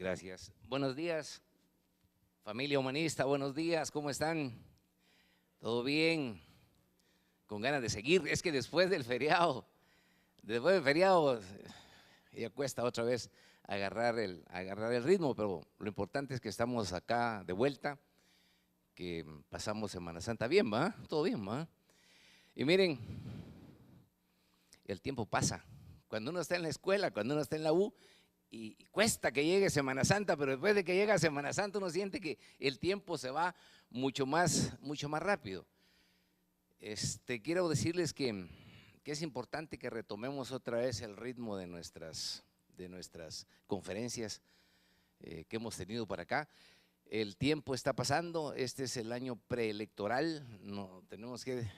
Gracias. Buenos días, familia humanista, buenos días, ¿cómo están? ¿Todo bien? Con ganas de seguir. Es que después del feriado, ya cuesta otra vez agarrar el ritmo, pero lo importante es que estamos acá de vuelta, que pasamos Semana Santa bien, ¿va? Todo bien, ¿va? Y miren, el tiempo pasa. Cuando uno está en la escuela, cuando uno está en la U, y cuesta que llegue Semana Santa, pero después de que llega Semana Santa uno siente que el tiempo se va mucho más rápido. Quiero decirles que es importante que retomemos otra vez el ritmo de nuestras conferencias que hemos tenido para acá. El tiempo está pasando, este es el año preelectoral, no, tenemos que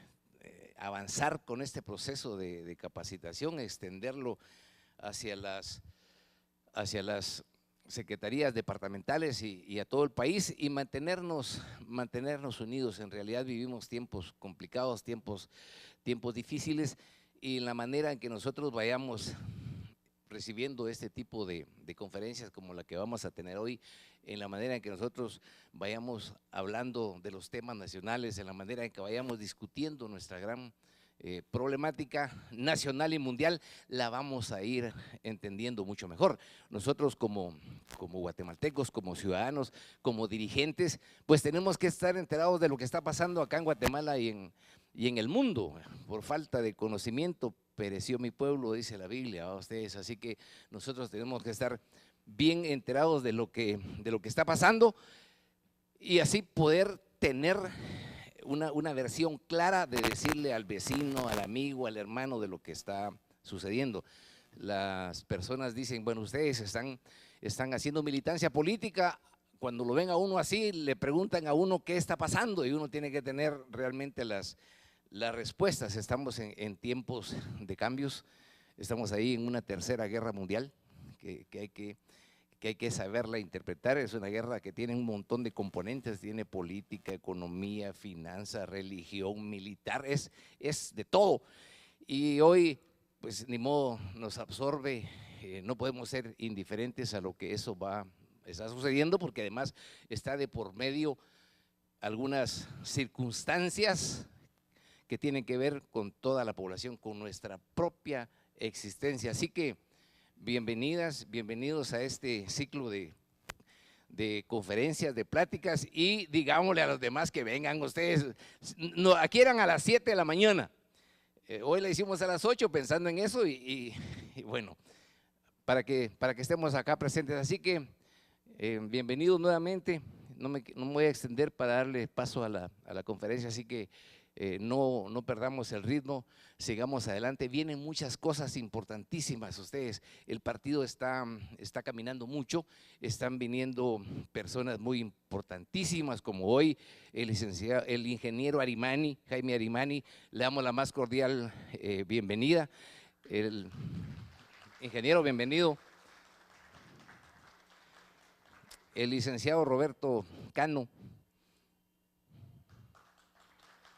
avanzar con este proceso de capacitación, extenderlo hacia las secretarías departamentales y a todo el país y mantenernos unidos. En realidad vivimos tiempos complicados, tiempos difíciles, y la manera en que nosotros vayamos recibiendo este tipo de conferencias como la que vamos a tener hoy, en la manera en que nosotros vayamos hablando de los temas nacionales, en la manera en que vayamos discutiendo nuestra gran problemática nacional y mundial, la vamos a ir entendiendo mucho mejor. Nosotros como guatemaltecos, como ciudadanos, como dirigentes, pues tenemos que estar enterados de lo que está pasando acá en Guatemala y en el mundo. Por falta de conocimiento pereció mi pueblo, dice la Biblia, a ustedes, así que nosotros tenemos que estar bien enterados de lo que está pasando y así poder tener una versión clara de decirle al vecino, al amigo, al hermano de lo que está sucediendo. Las personas dicen, bueno, ustedes están haciendo militancia política. Cuando lo ven a uno así, le preguntan a uno qué está pasando y uno tiene que tener realmente las respuestas. Estamos en tiempos de cambios, estamos ahí en una tercera guerra mundial que hay que saberla interpretar. Es una guerra que tiene un montón de componentes, tiene política, economía, finanzas, religión, militar, es de todo. Y hoy, pues ni modo, nos absorbe, no podemos ser indiferentes a lo que está sucediendo, porque además está de por medio algunas circunstancias que tienen que ver con toda la población, con nuestra propia existencia. Así que bienvenidas, bienvenidos a este ciclo de conferencias, de pláticas, y digámosle a los demás que vengan ustedes. No, aquí eran a las 7 de la mañana, hoy la hicimos a las 8 pensando en eso y bueno, para que estemos acá presentes. Así que bienvenidos nuevamente. No me voy a extender para darle paso a la conferencia, así que no perdamos el ritmo, sigamos adelante. Vienen muchas cosas importantísimas. Ustedes, el partido está caminando mucho, están viniendo personas muy importantísimas, como hoy el ingeniero Arimani, Jaime Arimani. Le damos la más cordial bienvenida. El ingeniero, bienvenido. El licenciado Roberto Cano.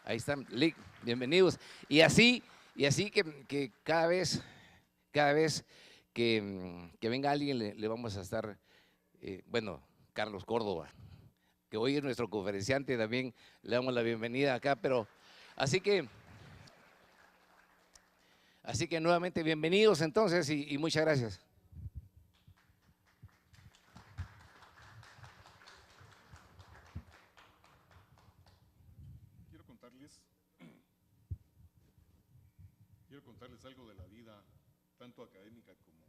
Ahí están, bienvenidos. Y así que cada vez que venga alguien le vamos a estar, bueno, Carlos Córdoba, que hoy es nuestro conferenciante, también le damos la bienvenida acá, pero así que nuevamente bienvenidos entonces y muchas gracias. Quiero contarles algo de la vida, tanto académica como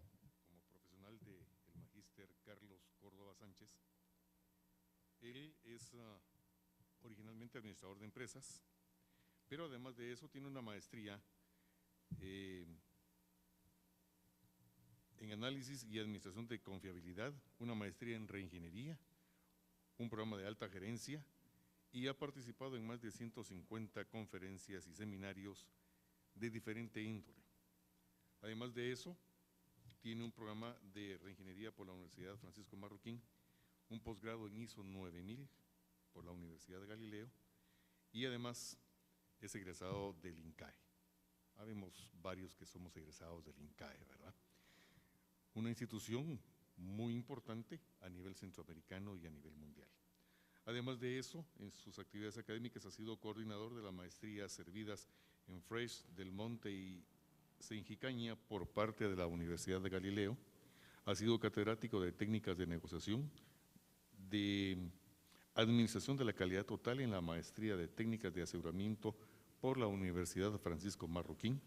profesional del magíster Carlos Córdoba Sánchez. Él es originalmente administrador de empresas, pero además de eso tiene una maestría en análisis y administración de confiabilidad, una maestría en reingeniería, un programa de alta gerencia, y ha participado en más de 150 conferencias y seminarios de diferente índole. Además de eso, tiene un programa de reingeniería por la Universidad Francisco Marroquín, un posgrado en ISO 9000 por la Universidad de Galileo, y además es egresado del INCAE. Habemos varios que somos egresados del INCAE, ¿verdad? Una institución muy importante a nivel centroamericano y a nivel mundial. Además de eso, en sus actividades académicas ha sido coordinador de la maestría servidas en Fresh, Del Monte y Senjicaña por parte de la Universidad de Galileo. Ha sido catedrático de técnicas de negociación, de administración de la calidad total en la maestría de técnicas de aseguramiento por la Universidad Francisco Marroquín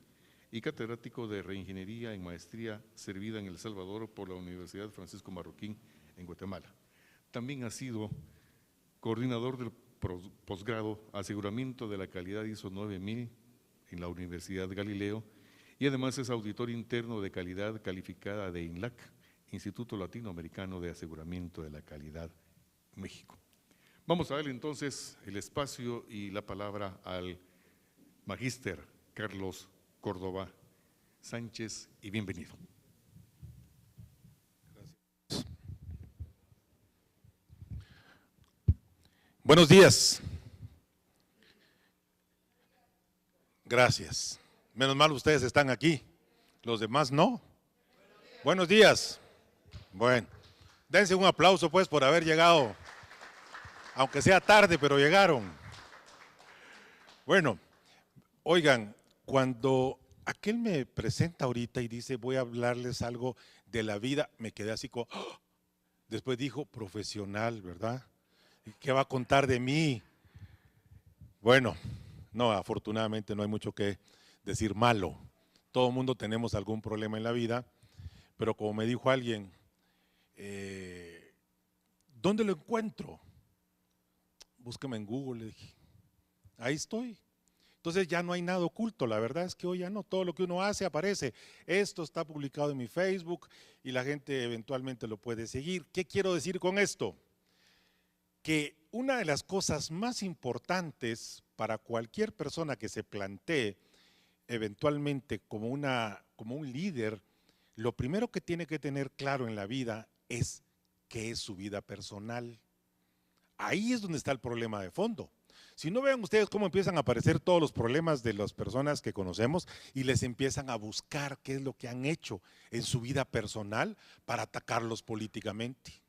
y catedrático de reingeniería en maestría servida en El Salvador por la Universidad Francisco Marroquín en Guatemala. También ha sido coordinador del posgrado Aseguramiento de la Calidad ISO 9000 en la Universidad Galileo y además es auditor interno de calidad calificada de INLAC, Instituto Latinoamericano de Aseguramiento de la Calidad, México. Vamos a darle entonces el espacio y la palabra al magíster Carlos Córdoba Sánchez y bienvenido. Gracias. Buenos días. Gracias. Menos mal ustedes están aquí, los demás no. Buenos días. Bueno, dense un aplauso pues por haber llegado, aunque sea tarde, pero llegaron. Bueno, oigan, cuando aquel me presenta ahorita y dice voy a hablarles algo de la vida, me quedé así como, ¡oh! Después dijo profesional, ¿verdad? ¿Qué va a contar de mí? Bueno, no, afortunadamente no hay mucho que decir malo. Todo el mundo tenemos algún problema en la vida, pero como me dijo alguien, ¿dónde lo encuentro? Búsqueme en Google, le dije. Ahí estoy. Entonces ya no hay nada oculto, la verdad es que hoy ya no, todo lo que uno hace aparece. Esto está publicado en mi Facebook y la gente eventualmente lo puede seguir. ¿Qué quiero decir con esto? Que una de las cosas más importantes para cualquier persona que se plantee eventualmente como un líder, lo primero que tiene que tener claro en la vida es qué es su vida personal. Ahí es donde está el problema de fondo. Si no, vean ustedes cómo empiezan a aparecer todos los problemas de las personas que conocemos y les empiezan a buscar qué es lo que han hecho en su vida personal para atacarlos políticamente.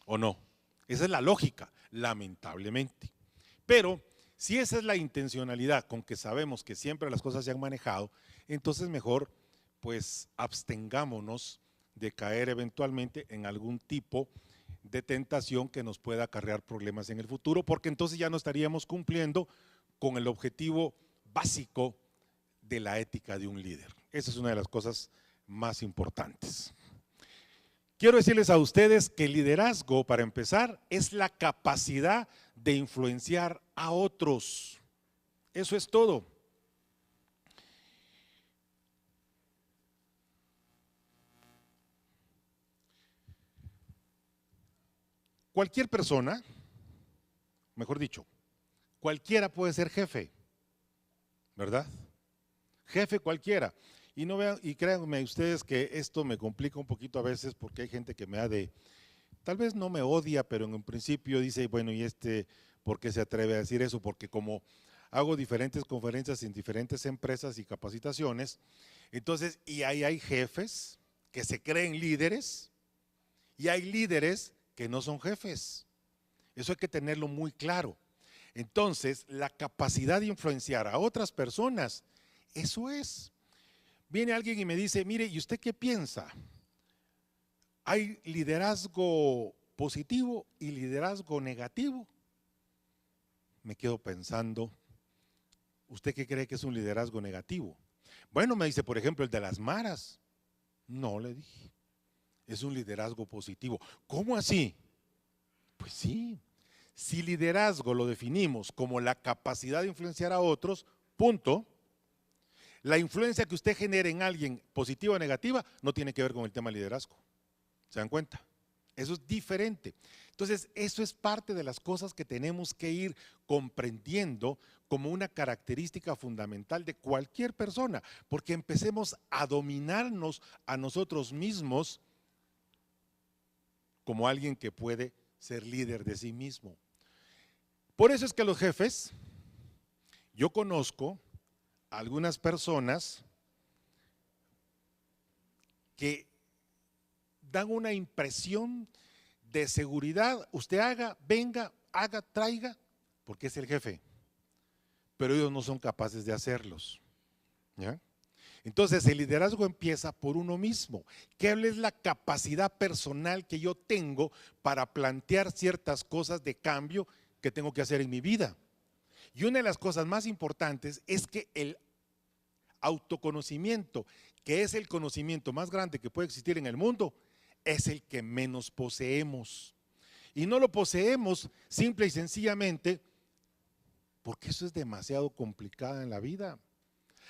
¿O no? Esa es la lógica, lamentablemente. Pero si esa es la intencionalidad con que sabemos que siempre las cosas se han manejado, entonces mejor pues abstengámonos de caer eventualmente en algún tipo de tentación que nos pueda acarrear problemas en el futuro, porque entonces ya no estaríamos cumpliendo con el objetivo básico de la ética de un líder. Esa es una de las cosas más importantes. Quiero decirles a ustedes que el liderazgo, para empezar, es la capacidad de influenciar a otros. Eso es todo. Cualquier persona, mejor dicho, cualquiera puede ser jefe, ¿verdad? Jefe cualquiera. Y no vean, y créanme ustedes que esto me complica un poquito a veces porque hay gente que me ha de, tal vez no me odia, pero en un principio dice, bueno, ¿y por qué se atreve a decir eso? Porque como hago diferentes conferencias en diferentes empresas y capacitaciones, entonces, y ahí hay jefes que se creen líderes y hay líderes que no son jefes. Eso hay que tenerlo muy claro. Entonces, la capacidad de influenciar a otras personas, eso es. Viene alguien y me dice, mire, ¿y usted qué piensa? ¿Hay liderazgo positivo y liderazgo negativo? Me quedo pensando, ¿usted qué cree que es un liderazgo negativo? Bueno, me dice, por ejemplo, el de las maras. No, le dije, es un liderazgo positivo. ¿Cómo así? Pues sí, si liderazgo lo definimos como la capacidad de influenciar a otros, punto. La influencia que usted genere en alguien, positiva o negativa, no tiene que ver con el tema liderazgo. ¿Se dan cuenta? Eso es diferente. Entonces, eso es parte de las cosas que tenemos que ir comprendiendo como una característica fundamental de cualquier persona, porque empecemos a dominarnos a nosotros mismos como alguien que puede ser líder de sí mismo. Por eso es que los jefes, yo conozco algunas personas que dan una impresión de seguridad. Usted haga, venga, haga, traiga, porque es el jefe. Pero ellos no son capaces de hacerlos. ¿Ya? Entonces el liderazgo empieza por uno mismo. ¿Qué es la capacidad personal que yo tengo para plantear ciertas cosas de cambio que tengo que hacer en mi vida? Y una de las cosas más importantes es que el autoconocimiento, que es el conocimiento más grande que puede existir en el mundo, es el que menos poseemos. Y no lo poseemos simple y sencillamente porque eso es demasiado complicado en la vida.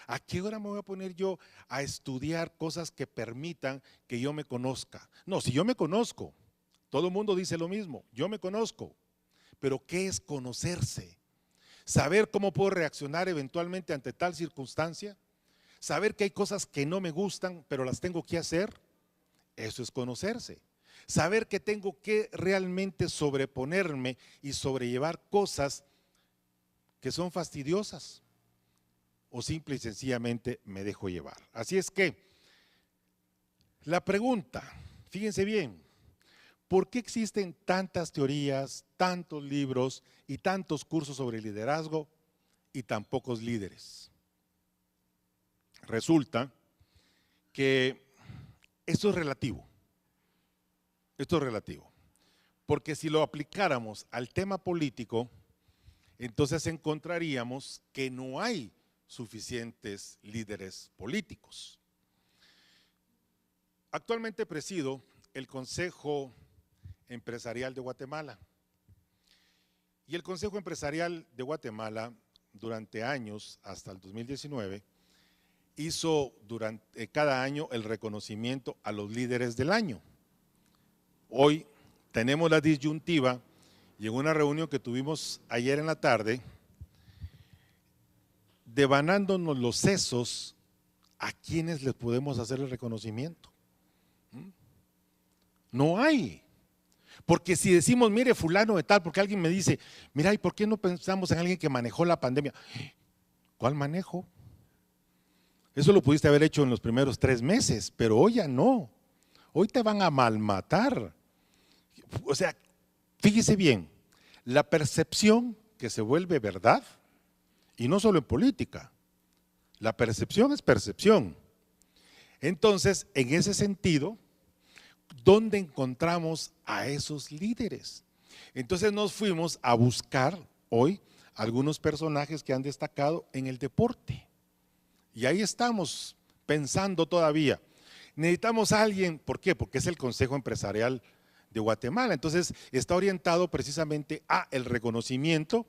¿A qué hora me voy a poner yo a estudiar cosas que permitan que yo me conozca? No, si yo me conozco, todo el mundo dice lo mismo, yo me conozco, pero ¿qué es conocerse? Saber cómo puedo reaccionar eventualmente ante tal circunstancia, saber que hay cosas que no me gustan, pero las tengo que hacer, eso es conocerse. Saber que tengo que realmente sobreponerme y sobrellevar cosas que son fastidiosas, o simple y sencillamente me dejo llevar. Así es que la pregunta, fíjense bien, ¿por qué existen tantas teorías, tantos libros y tantos cursos sobre liderazgo y tan pocos líderes? Resulta que esto es relativo. Esto es relativo. Porque si lo aplicáramos al tema político, entonces encontraríamos que no hay suficientes líderes políticos. Actualmente presido el Consejo Empresarial de Guatemala. Y el Consejo Empresarial de Guatemala, durante años, hasta el 2019, hizo cada año el reconocimiento a los líderes del año. Hoy tenemos la disyuntiva y en una reunión que tuvimos ayer en la tarde, devanándonos los sesos a quienes les podemos hacer el reconocimiento. No hay. Porque si decimos, mire, fulano de tal, porque alguien me dice, mira, ¿y por qué no pensamos en alguien que manejó la pandemia? ¿Cuál manejo? Eso lo pudiste haber hecho en los primeros 3 meses, pero hoy ya no. Hoy te van a malmatar. O sea, fíjese bien, la percepción que se vuelve verdad, y no solo en política, la percepción es percepción. Entonces, en ese sentido, ¿dónde encontramos a esos líderes? Entonces nos fuimos a buscar hoy algunos personajes que han destacado en el deporte. Y ahí estamos pensando todavía. Necesitamos a alguien, ¿por qué? Porque es el Consejo Empresarial de Guatemala. Entonces está orientado precisamente a el reconocimiento,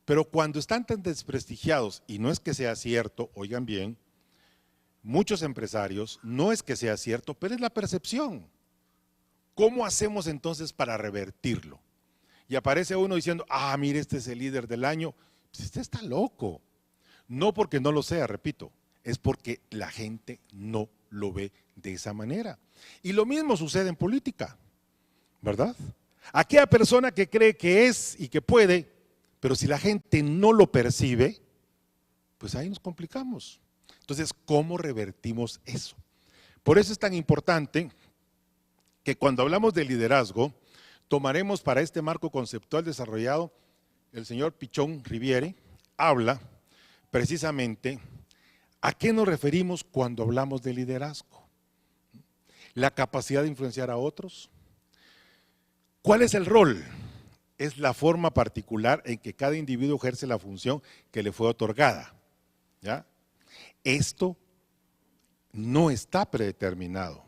pero cuando están tan desprestigiados, y no es que sea cierto, oigan bien, muchos empresarios, no es que sea cierto, pero es la percepción. ¿Cómo hacemos entonces para revertirlo? Y aparece uno diciendo, mire, este es el líder del año. Pues este está loco. No porque no lo sea, repito, es porque la gente no lo ve de esa manera. Y lo mismo sucede en política, ¿verdad? Aquella persona que cree que es y que puede, pero si la gente no lo percibe, pues ahí nos complicamos. Entonces, ¿cómo revertimos eso? Por eso es tan importante que cuando hablamos de liderazgo, tomaremos para este marco conceptual desarrollado, el señor Pichón Riviere habla precisamente a qué nos referimos cuando hablamos de liderazgo. La capacidad de influenciar a otros. ¿Cuál es el rol? Es la forma particular en que cada individuo ejerce la función que le fue otorgada. ¿Ya? Esto no está predeterminado,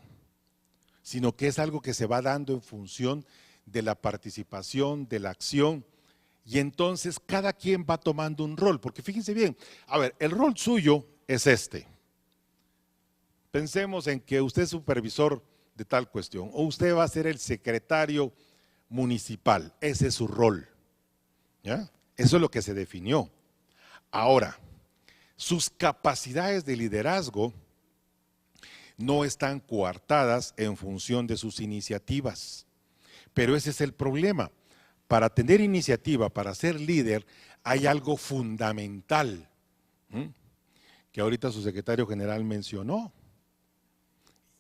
sino que es algo que se va dando en función de la participación, de la acción, y entonces cada quien va tomando un rol, porque fíjense bien, a ver, el rol suyo es este. Pensemos en que usted es supervisor de tal cuestión, o usted va a ser el secretario municipal, ese es su rol, ¿ya? Eso es lo que se definió. Ahora, sus capacidades de liderazgo no están coartadas en función de sus iniciativas, pero ese es el problema. Para tener iniciativa, para ser líder, hay algo fundamental, que ahorita su secretario general mencionó,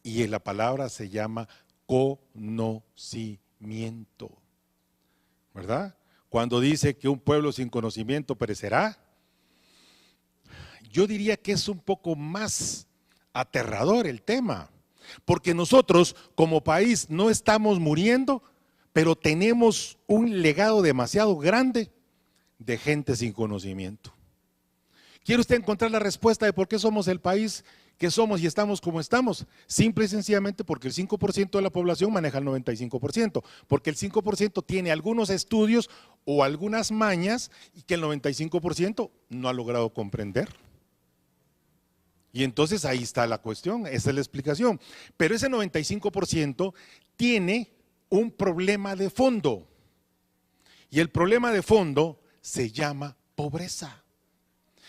Y la palabra se llama conocimiento, ¿verdad? Cuando dice que un pueblo sin conocimiento perecerá, yo diría que es un poco más aterrador el tema, porque nosotros como país no estamos muriendo, pero tenemos un legado demasiado grande de gente sin conocimiento. ¿Quiere usted encontrar la respuesta de por qué somos el país que somos y estamos como estamos? Simple y sencillamente porque el 5% de la población maneja el 95%, porque el 5% tiene algunos estudios o algunas mañas y que el 95% no ha logrado comprender. Y entonces ahí está la cuestión, esa es la explicación. Pero ese 95% tiene un problema de fondo. Y el problema de fondo se llama pobreza.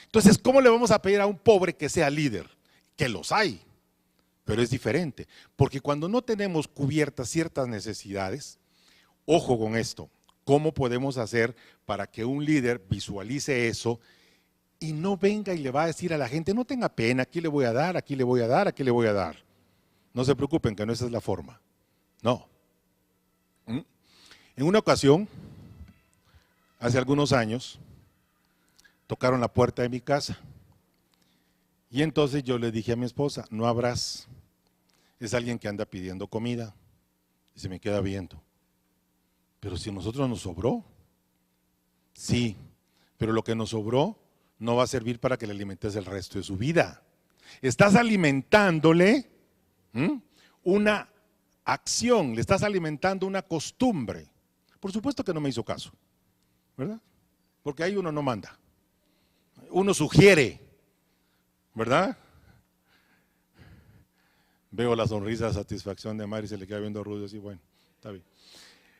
Entonces, ¿cómo le vamos a pedir a un pobre que sea líder? Que los hay, pero es diferente. Porque cuando no tenemos cubiertas ciertas necesidades, ojo con esto, ¿cómo podemos hacer para que un líder visualice eso y no venga y le va a decir a la gente, no tenga pena, aquí le voy a dar, aquí le voy a dar, aquí le voy a dar? No se preocupen, que no esa es la forma. No. En una ocasión, hace algunos años, tocaron la puerta de mi casa y entonces yo le dije a mi esposa, no abras, es alguien que anda pidiendo comida, y se me queda viendo. Pero si a nosotros nos sobró, sí, pero lo que nos sobró no va a servir para que le alimentes el resto de su vida. Estás alimentándole una acción, le estás alimentando una costumbre. Por supuesto que no me hizo caso, ¿verdad? Porque ahí uno no manda, uno sugiere, ¿verdad? Veo la sonrisa de satisfacción de Mari, se le queda viendo a Rudy así, bueno, está bien.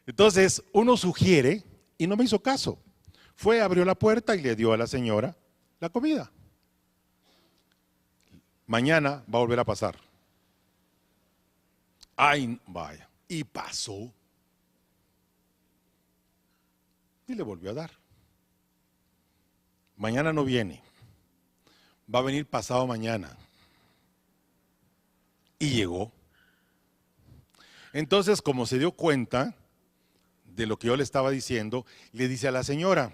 Entonces, uno sugiere y no me hizo caso. Fue, abrió la puerta y le dio a la señora la comida. Mañana va a volver a pasar. Ay, vaya. Y pasó. Y le volvió a dar. Mañana no viene. Va a venir pasado mañana. Y llegó. Entonces, como se dio cuenta de lo que yo le estaba diciendo, le dice a la señora,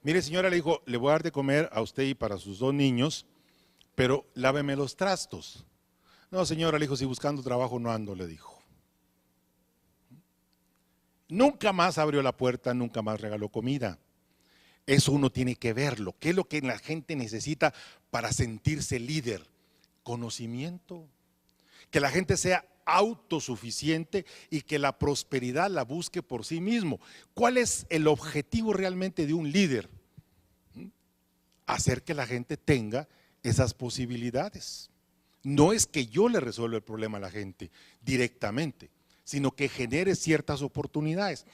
mire señora, le dijo, le voy a dar de comer a usted y para sus 2 niños, pero láveme los trastos. No señora, le dijo, si buscando trabajo no ando, le dijo. Nunca más abrió la puerta, nunca más regaló comida. Eso uno tiene que verlo. ¿Qué es lo que la gente necesita para sentirse líder? Conocimiento. Que la gente sea autosuficiente y que la prosperidad la busque por sí mismo. ¿Cuál es el objetivo realmente de un líder? Hacer que la gente tenga esas posibilidades. No es que yo le resuelva el problema a la gente directamente, sino que genere ciertas oportunidades.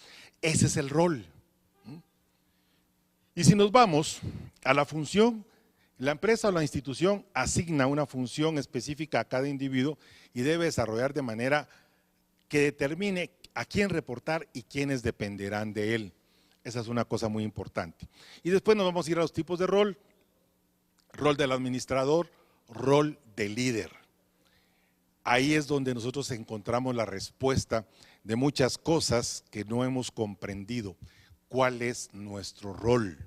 Ese es el rol. Y si nos vamos a la función, la empresa o la institución asigna una función específica a cada individuo y debe desarrollar de manera que determine a quién reportar y quiénes dependerán de él. Esa es una cosa muy importante. Y después nos vamos a ir a los tipos de rol. Rol del administrador, rol del líder. Ahí es donde nosotros encontramos la respuesta de muchas cosas que no hemos comprendido. ¿Cuál es nuestro rol?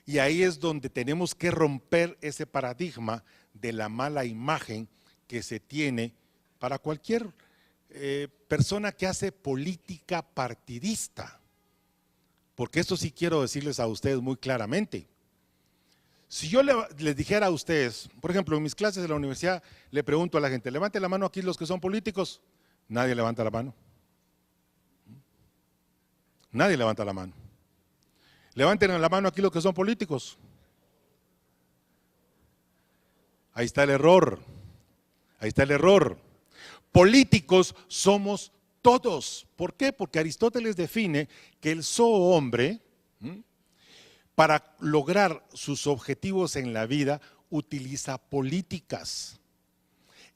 Y ahí es donde tenemos que romper ese paradigma de la mala imagen que se tiene para cualquier persona que hace política partidista. Porque esto sí quiero decirles a ustedes muy claramente. Si yo les dijera a ustedes, por ejemplo, en mis clases de la universidad, le pregunto a la gente, levante la mano aquí los que son políticos. Nadie levanta la mano. Nadie levanta la mano. Levanten la mano aquí los que son políticos. Ahí está el error. Ahí está el error. Políticos somos todos. ¿Por qué? Porque Aristóteles define que el zoombre, para lograr sus objetivos en la vida, utiliza políticas.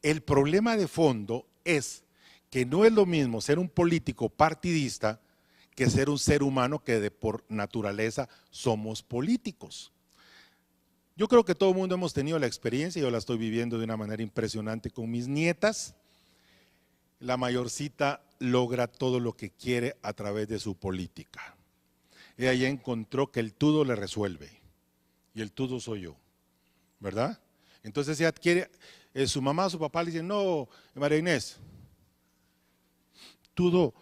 El problema de fondo es que no es lo mismo ser un político partidista que ser un ser humano que por naturaleza somos políticos. Yo creo que todo el mundo hemos tenido la experiencia, yo la estoy viviendo de una manera impresionante con mis nietas. La mayorcita logra todo lo que quiere a través de su política. Ella ya encontró que el todo le resuelve y el todo soy yo, ¿verdad? Entonces ella quiere, su mamá, su papá le dicen, no, María Inés, tú,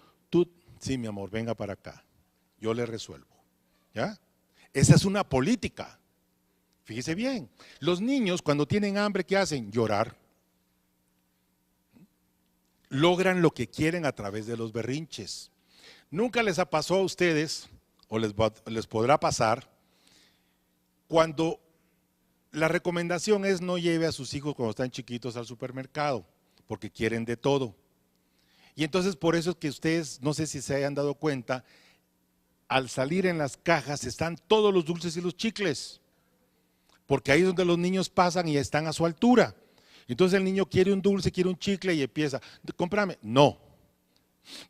sí mi amor, venga para acá, yo le resuelvo, ¿ya? Esa es una política. Fíjese bien, los niños cuando tienen hambre, ¿qué hacen? Llorar. Logran lo que quieren a través de los berrinches. Nunca les ha pasado a ustedes, o les podrá pasar, cuando la recomendación es no lleve a sus hijos cuando están chiquitos al supermercado, porque quieren de todo. Y entonces por eso es que ustedes, no sé si se hayan dado cuenta, al salir en las cajas están todos los dulces y los chicles. Porque ahí es donde los niños pasan y están a su altura. Entonces el niño quiere un dulce, quiere un chicle y empieza, cómprame. No.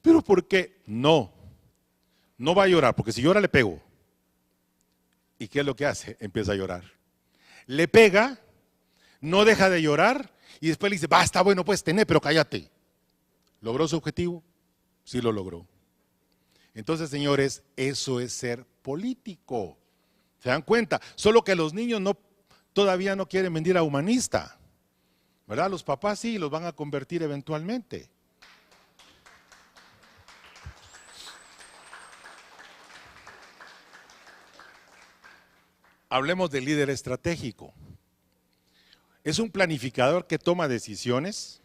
¿Pero por qué? No. No va a llorar, porque si llora le pego. ¿Y qué es lo que hace? Empieza a llorar. Le pega, no deja de llorar y después le dice, está bueno, pues tener, pero cállate. ¿Logró su objetivo? Sí lo logró. Entonces, señores, eso es ser político. ¿Se dan cuenta? Solo que los niños todavía no quieren venir a humanista, ¿verdad? Los papás sí, los van a convertir eventualmente. Hablemos del líder estratégico. Es un planificador que toma decisiones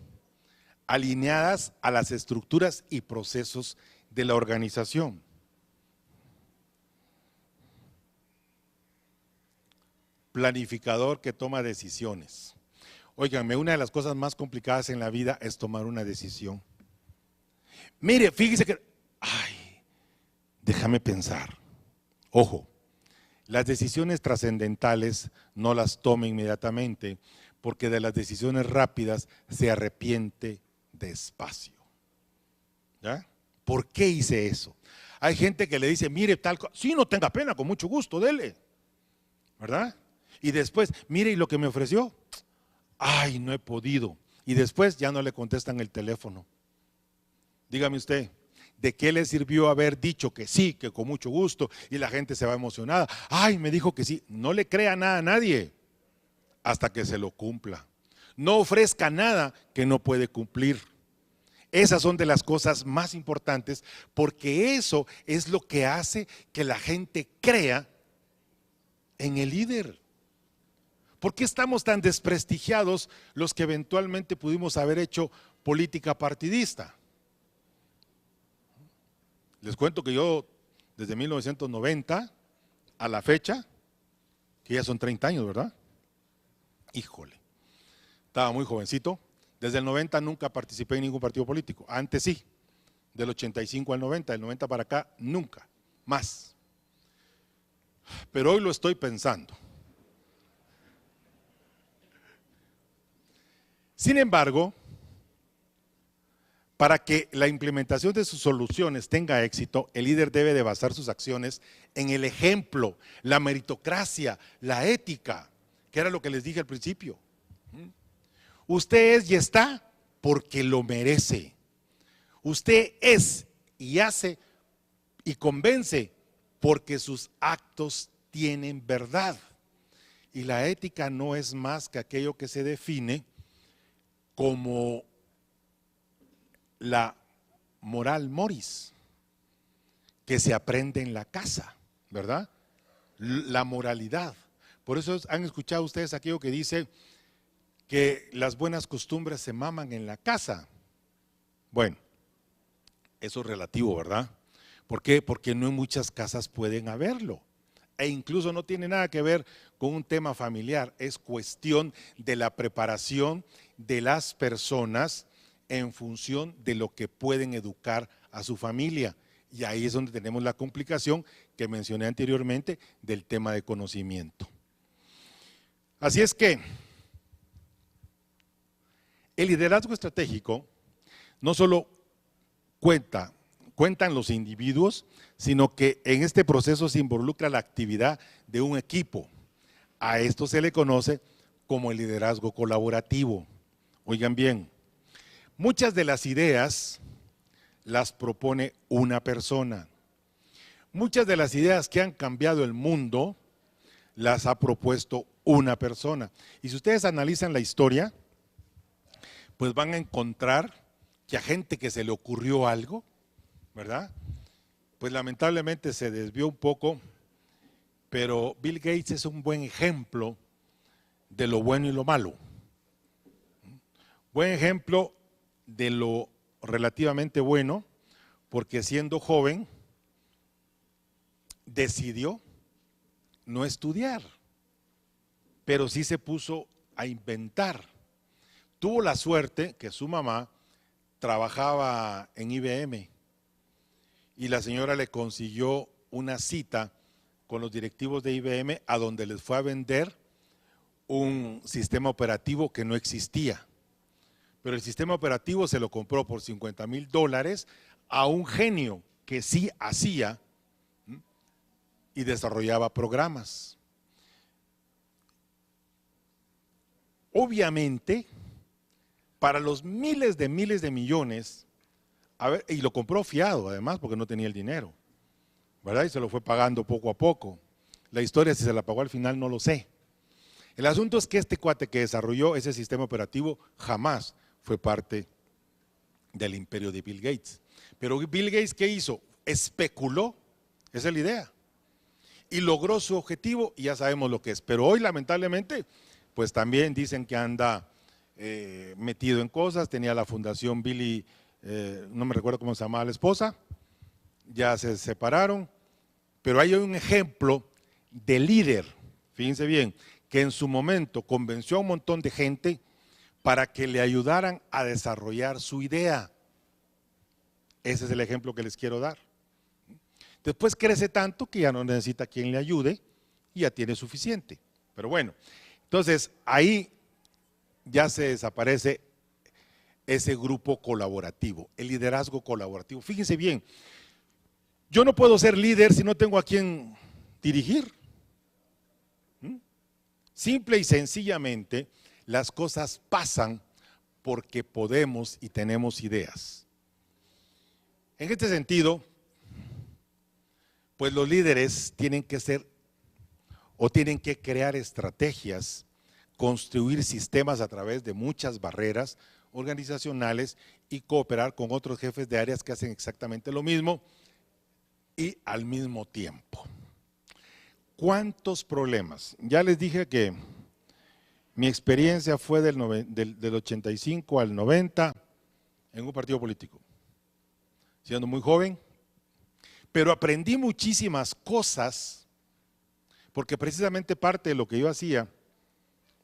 alineadas a las estructuras y procesos de la organización. Planificador que toma decisiones. Óiganme, una de las cosas más complicadas en la vida es tomar una decisión. Mire, fíjese que, déjame pensar. Ojo, las decisiones trascendentales no las tome inmediatamente, porque de las decisiones rápidas se arrepiente despacio. ¿Ya? ¿Por qué hice eso? Hay gente que le dice, mire, tal cosa, sí, no tenga pena, con mucho gusto, dele. ¿Verdad? Y después, mire, ¿y lo que me ofreció? No he podido. Y después ya no le contestan el teléfono. Dígame usted, ¿de qué le sirvió haber dicho que sí, que con mucho gusto? Y la gente se va emocionada. Me dijo que sí. No le crea nada a nadie hasta que se lo cumpla. No ofrezca nada que no puede cumplir. Esas son de las cosas más importantes, porque eso es lo que hace que la gente crea en el líder. ¿Por qué estamos tan desprestigiados los que eventualmente pudimos haber hecho política partidista? Les cuento que yo desde 1990 a la fecha, que ya son 30 años, ¿verdad? Híjole, estaba muy jovencito. Desde el 90 nunca participé en ningún partido político. Antes sí, del 85 al 90, del 90 para acá nunca, más. Pero hoy lo estoy pensando. Sin embargo, para que la implementación de sus soluciones tenga éxito, el líder debe de basar sus acciones en el ejemplo, la meritocracia, la ética, que era lo que les dije al principio. Usted es y está porque lo merece. Usted es y hace y convence porque sus actos tienen verdad. Y la ética no es más que aquello que se define como la moral moris, que se aprende en la casa, ¿verdad? La moralidad. Por eso han escuchado ustedes aquello que dice que las buenas costumbres se maman en la casa. Bueno, eso es relativo, ¿verdad? ¿Por qué? Porque no en muchas casas pueden haberlo. E incluso no tiene nada que ver con un tema familiar, es cuestión de la preparación de las personas en función de lo que pueden educar a su familia. Y ahí es donde tenemos la complicación que mencioné anteriormente del tema de conocimiento. Así es que el liderazgo estratégico no solo cuentan los individuos, sino que en este proceso se involucra la actividad de un equipo. A esto se le conoce como el liderazgo colaborativo. Oigan bien, muchas de las ideas las propone una persona. Muchas de las ideas que han cambiado el mundo las ha propuesto una persona. Y si ustedes analizan la historia, pues van a encontrar que a gente que se le ocurrió algo, ¿verdad? Pues lamentablemente se desvió un poco, pero Bill Gates es un buen ejemplo de lo bueno y lo malo. Buen ejemplo de lo relativamente bueno, porque siendo joven decidió no estudiar, pero sí se puso a inventar. Tuvo la suerte que su mamá trabajaba en IBM y la señora le consiguió una cita con los directivos de IBM a donde les fue a vender un sistema operativo que no existía. Pero el sistema operativo se lo compró por $50,000 a un genio que sí hacía y desarrollaba programas. Obviamente, para los miles de millones, y lo compró fiado además porque no tenía el dinero, ¿verdad? Y se lo fue pagando poco a poco. La historia, si se la pagó al final, no lo sé. El asunto es que este cuate que desarrolló ese sistema operativo jamás fue parte del imperio de Bill Gates. Pero Bill Gates, ¿qué hizo? Especuló, esa es la idea, y logró su objetivo y ya sabemos lo que es. Pero hoy lamentablemente, pues también dicen que anda metido en cosas. Tenía la fundación Billy, no me recuerdo cómo se llamaba la esposa, ya se separaron, pero hay un ejemplo de líder, fíjense bien, que en su momento convenció a un montón de gente para que le ayudaran a desarrollar su idea. Ese es el ejemplo que les quiero dar. Después crece tanto que ya no necesita quien le ayude y ya tiene suficiente. Pero bueno, entonces ahí ya se desaparece ese grupo colaborativo, el liderazgo colaborativo. Fíjense bien, yo no puedo ser líder si no tengo a quien dirigir. Simple y sencillamente, las cosas pasan porque podemos y tenemos ideas. En este sentido, pues los líderes tienen que ser o tienen que crear estrategias, construir sistemas a través de muchas barreras organizacionales y cooperar con otros jefes de áreas que hacen exactamente lo mismo y al mismo tiempo. ¿Cuántos problemas? Ya les dije que mi experiencia fue del 85 al 90 en un partido político, siendo muy joven, pero aprendí muchísimas cosas porque precisamente parte de lo que yo hacía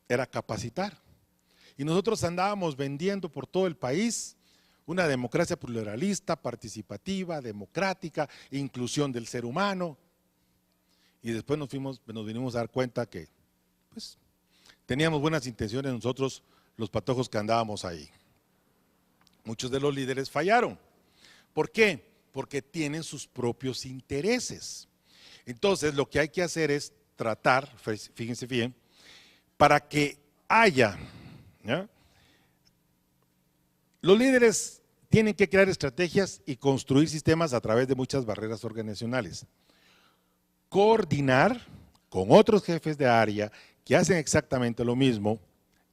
era capacitar. Y nosotros andábamos vendiendo por todo el país una democracia pluralista, participativa, democrática, inclusión del ser humano. Y después nos vinimos a dar cuenta que pues, teníamos buenas intenciones nosotros, los patojos que andábamos ahí. Muchos de los líderes fallaron. ¿Por qué? Porque tienen sus propios intereses. Entonces, lo que hay que hacer es tratar, fíjense bien, para que haya, ¿ya? Los líderes tienen que crear estrategias y construir sistemas a través de muchas barreras organizacionales. Coordinar con otros jefes de área que hacen exactamente lo mismo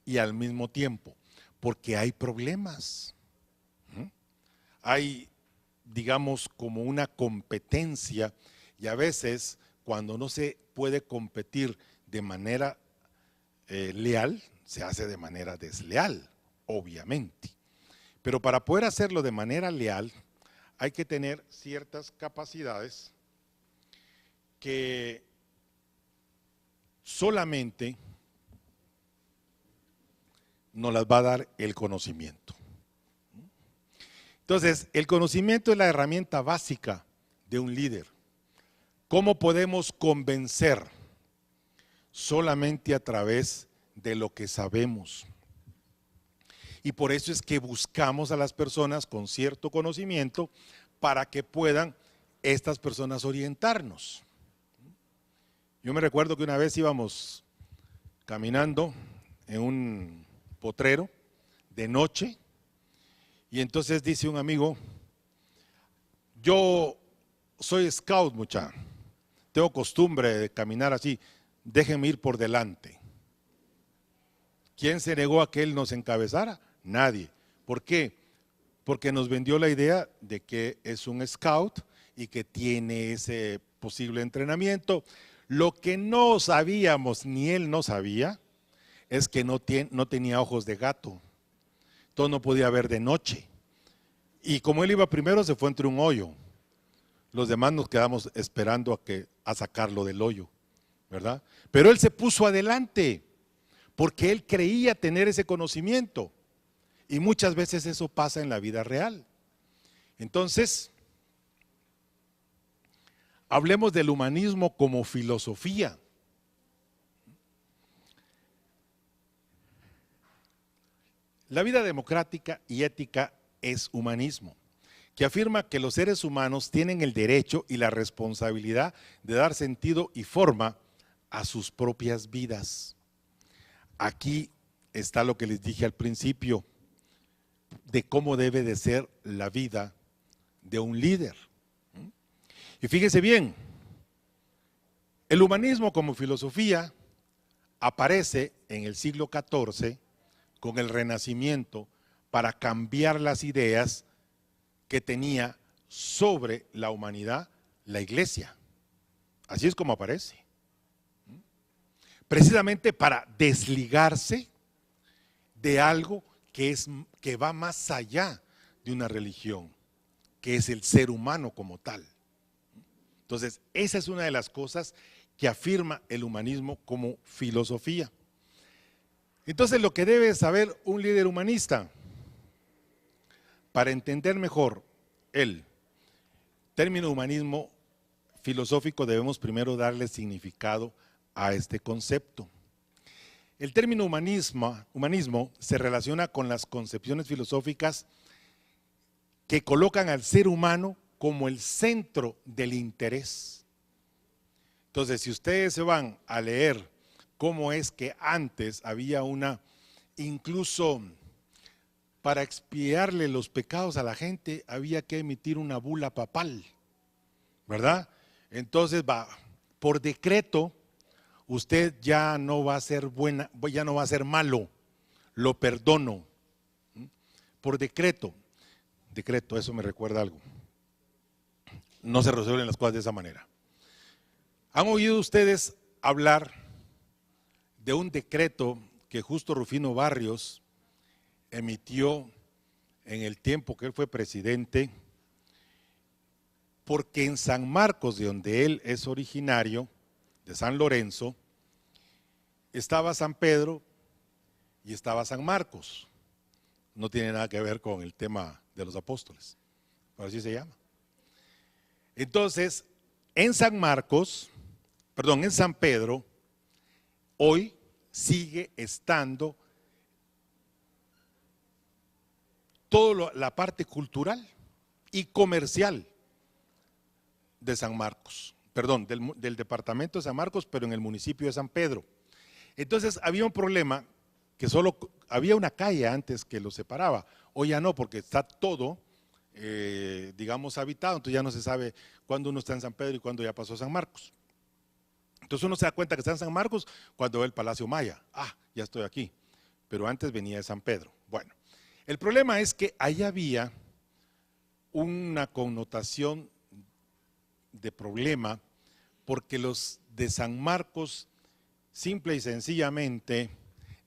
y al mismo tiempo, porque hay problemas. Hay, digamos, como una competencia y a veces cuando no se puede competir de manera leal, se hace de manera desleal, obviamente. Pero para poder hacerlo de manera leal, hay que tener ciertas capacidades que solamente nos las va a dar el conocimiento. Entonces, el conocimiento es la herramienta básica de un líder. ¿Cómo podemos convencer? Solamente a través de lo que sabemos. Y por eso es que buscamos a las personas con cierto conocimiento para que puedan estas personas orientarnos. Yo me recuerdo que una vez íbamos caminando en un potrero de noche, y entonces dice un amigo: yo soy scout, muchacho, tengo costumbre de caminar así, déjenme ir por delante. ¿Quién se negó a que él nos encabezara? Nadie. ¿Por qué? Porque nos vendió la idea de que es un scout y que tiene ese posible entrenamiento. Lo que no sabíamos, ni él no sabía, es que no tenía ojos de gato. Entonces no podía ver de noche. Y como él iba primero, se fue entre un hoyo. Los demás nos quedamos esperando a sacarlo del hoyo, ¿verdad? Pero él se puso adelante porque él creía tener ese conocimiento. Y muchas veces eso pasa en la vida real. Entonces, hablemos del humanismo como filosofía. La vida democrática y ética es humanismo, que afirma que los seres humanos tienen el derecho y la responsabilidad de dar sentido y forma a sus propias vidas. Aquí está lo que les dije al principio, de cómo debe de ser la vida de un líder. Y fíjense bien, el humanismo como filosofía aparece en el siglo XIV con el Renacimiento para cambiar las ideas que tenía sobre la humanidad la Iglesia. Así es como aparece. Precisamente para desligarse de algo que va más allá de una religión, que es el ser humano como tal. Entonces, esa es una de las cosas que afirma el humanismo como filosofía. Entonces, lo que debe saber un líder humanista para entender mejor el término humanismo filosófico, debemos primero darle significado a este concepto. El término humanismo se relaciona con las concepciones filosóficas que colocan al ser humano como el centro del interés. Entonces, si ustedes se van a leer cómo es que antes había incluso para expiarle los pecados a la gente, había que emitir una bula papal, ¿verdad? Entonces, por decreto, usted ya no va a ser ya no va a ser malo, lo perdono. Por decreto, eso me recuerda algo. No se resuelven las cosas de esa manera. ¿Han oído ustedes hablar de un decreto que Justo Rufino Barrios emitió en el tiempo que él fue presidente? Porque en San Marcos, de donde él es originario, de San Lorenzo, estaba San Pedro y estaba San Marcos. No tiene nada que ver con el tema de los apóstoles, pero así se llama. Entonces, en San Pedro, hoy sigue estando toda la parte cultural y comercial de San Marcos, del departamento de San Marcos, pero en el municipio de San Pedro. Entonces había un problema que solo había una calle antes que lo separaba, hoy ya no, porque está todo, digamos, habitado, entonces ya no se sabe cuándo uno está en San Pedro y cuándo ya pasó a San Marcos. Entonces uno se da cuenta que está en San Marcos cuando ve el Palacio Maya, ya estoy aquí, pero antes venía de San Pedro. Bueno, el problema es que ahí había una connotación de problema, porque los de San Marcos simple y sencillamente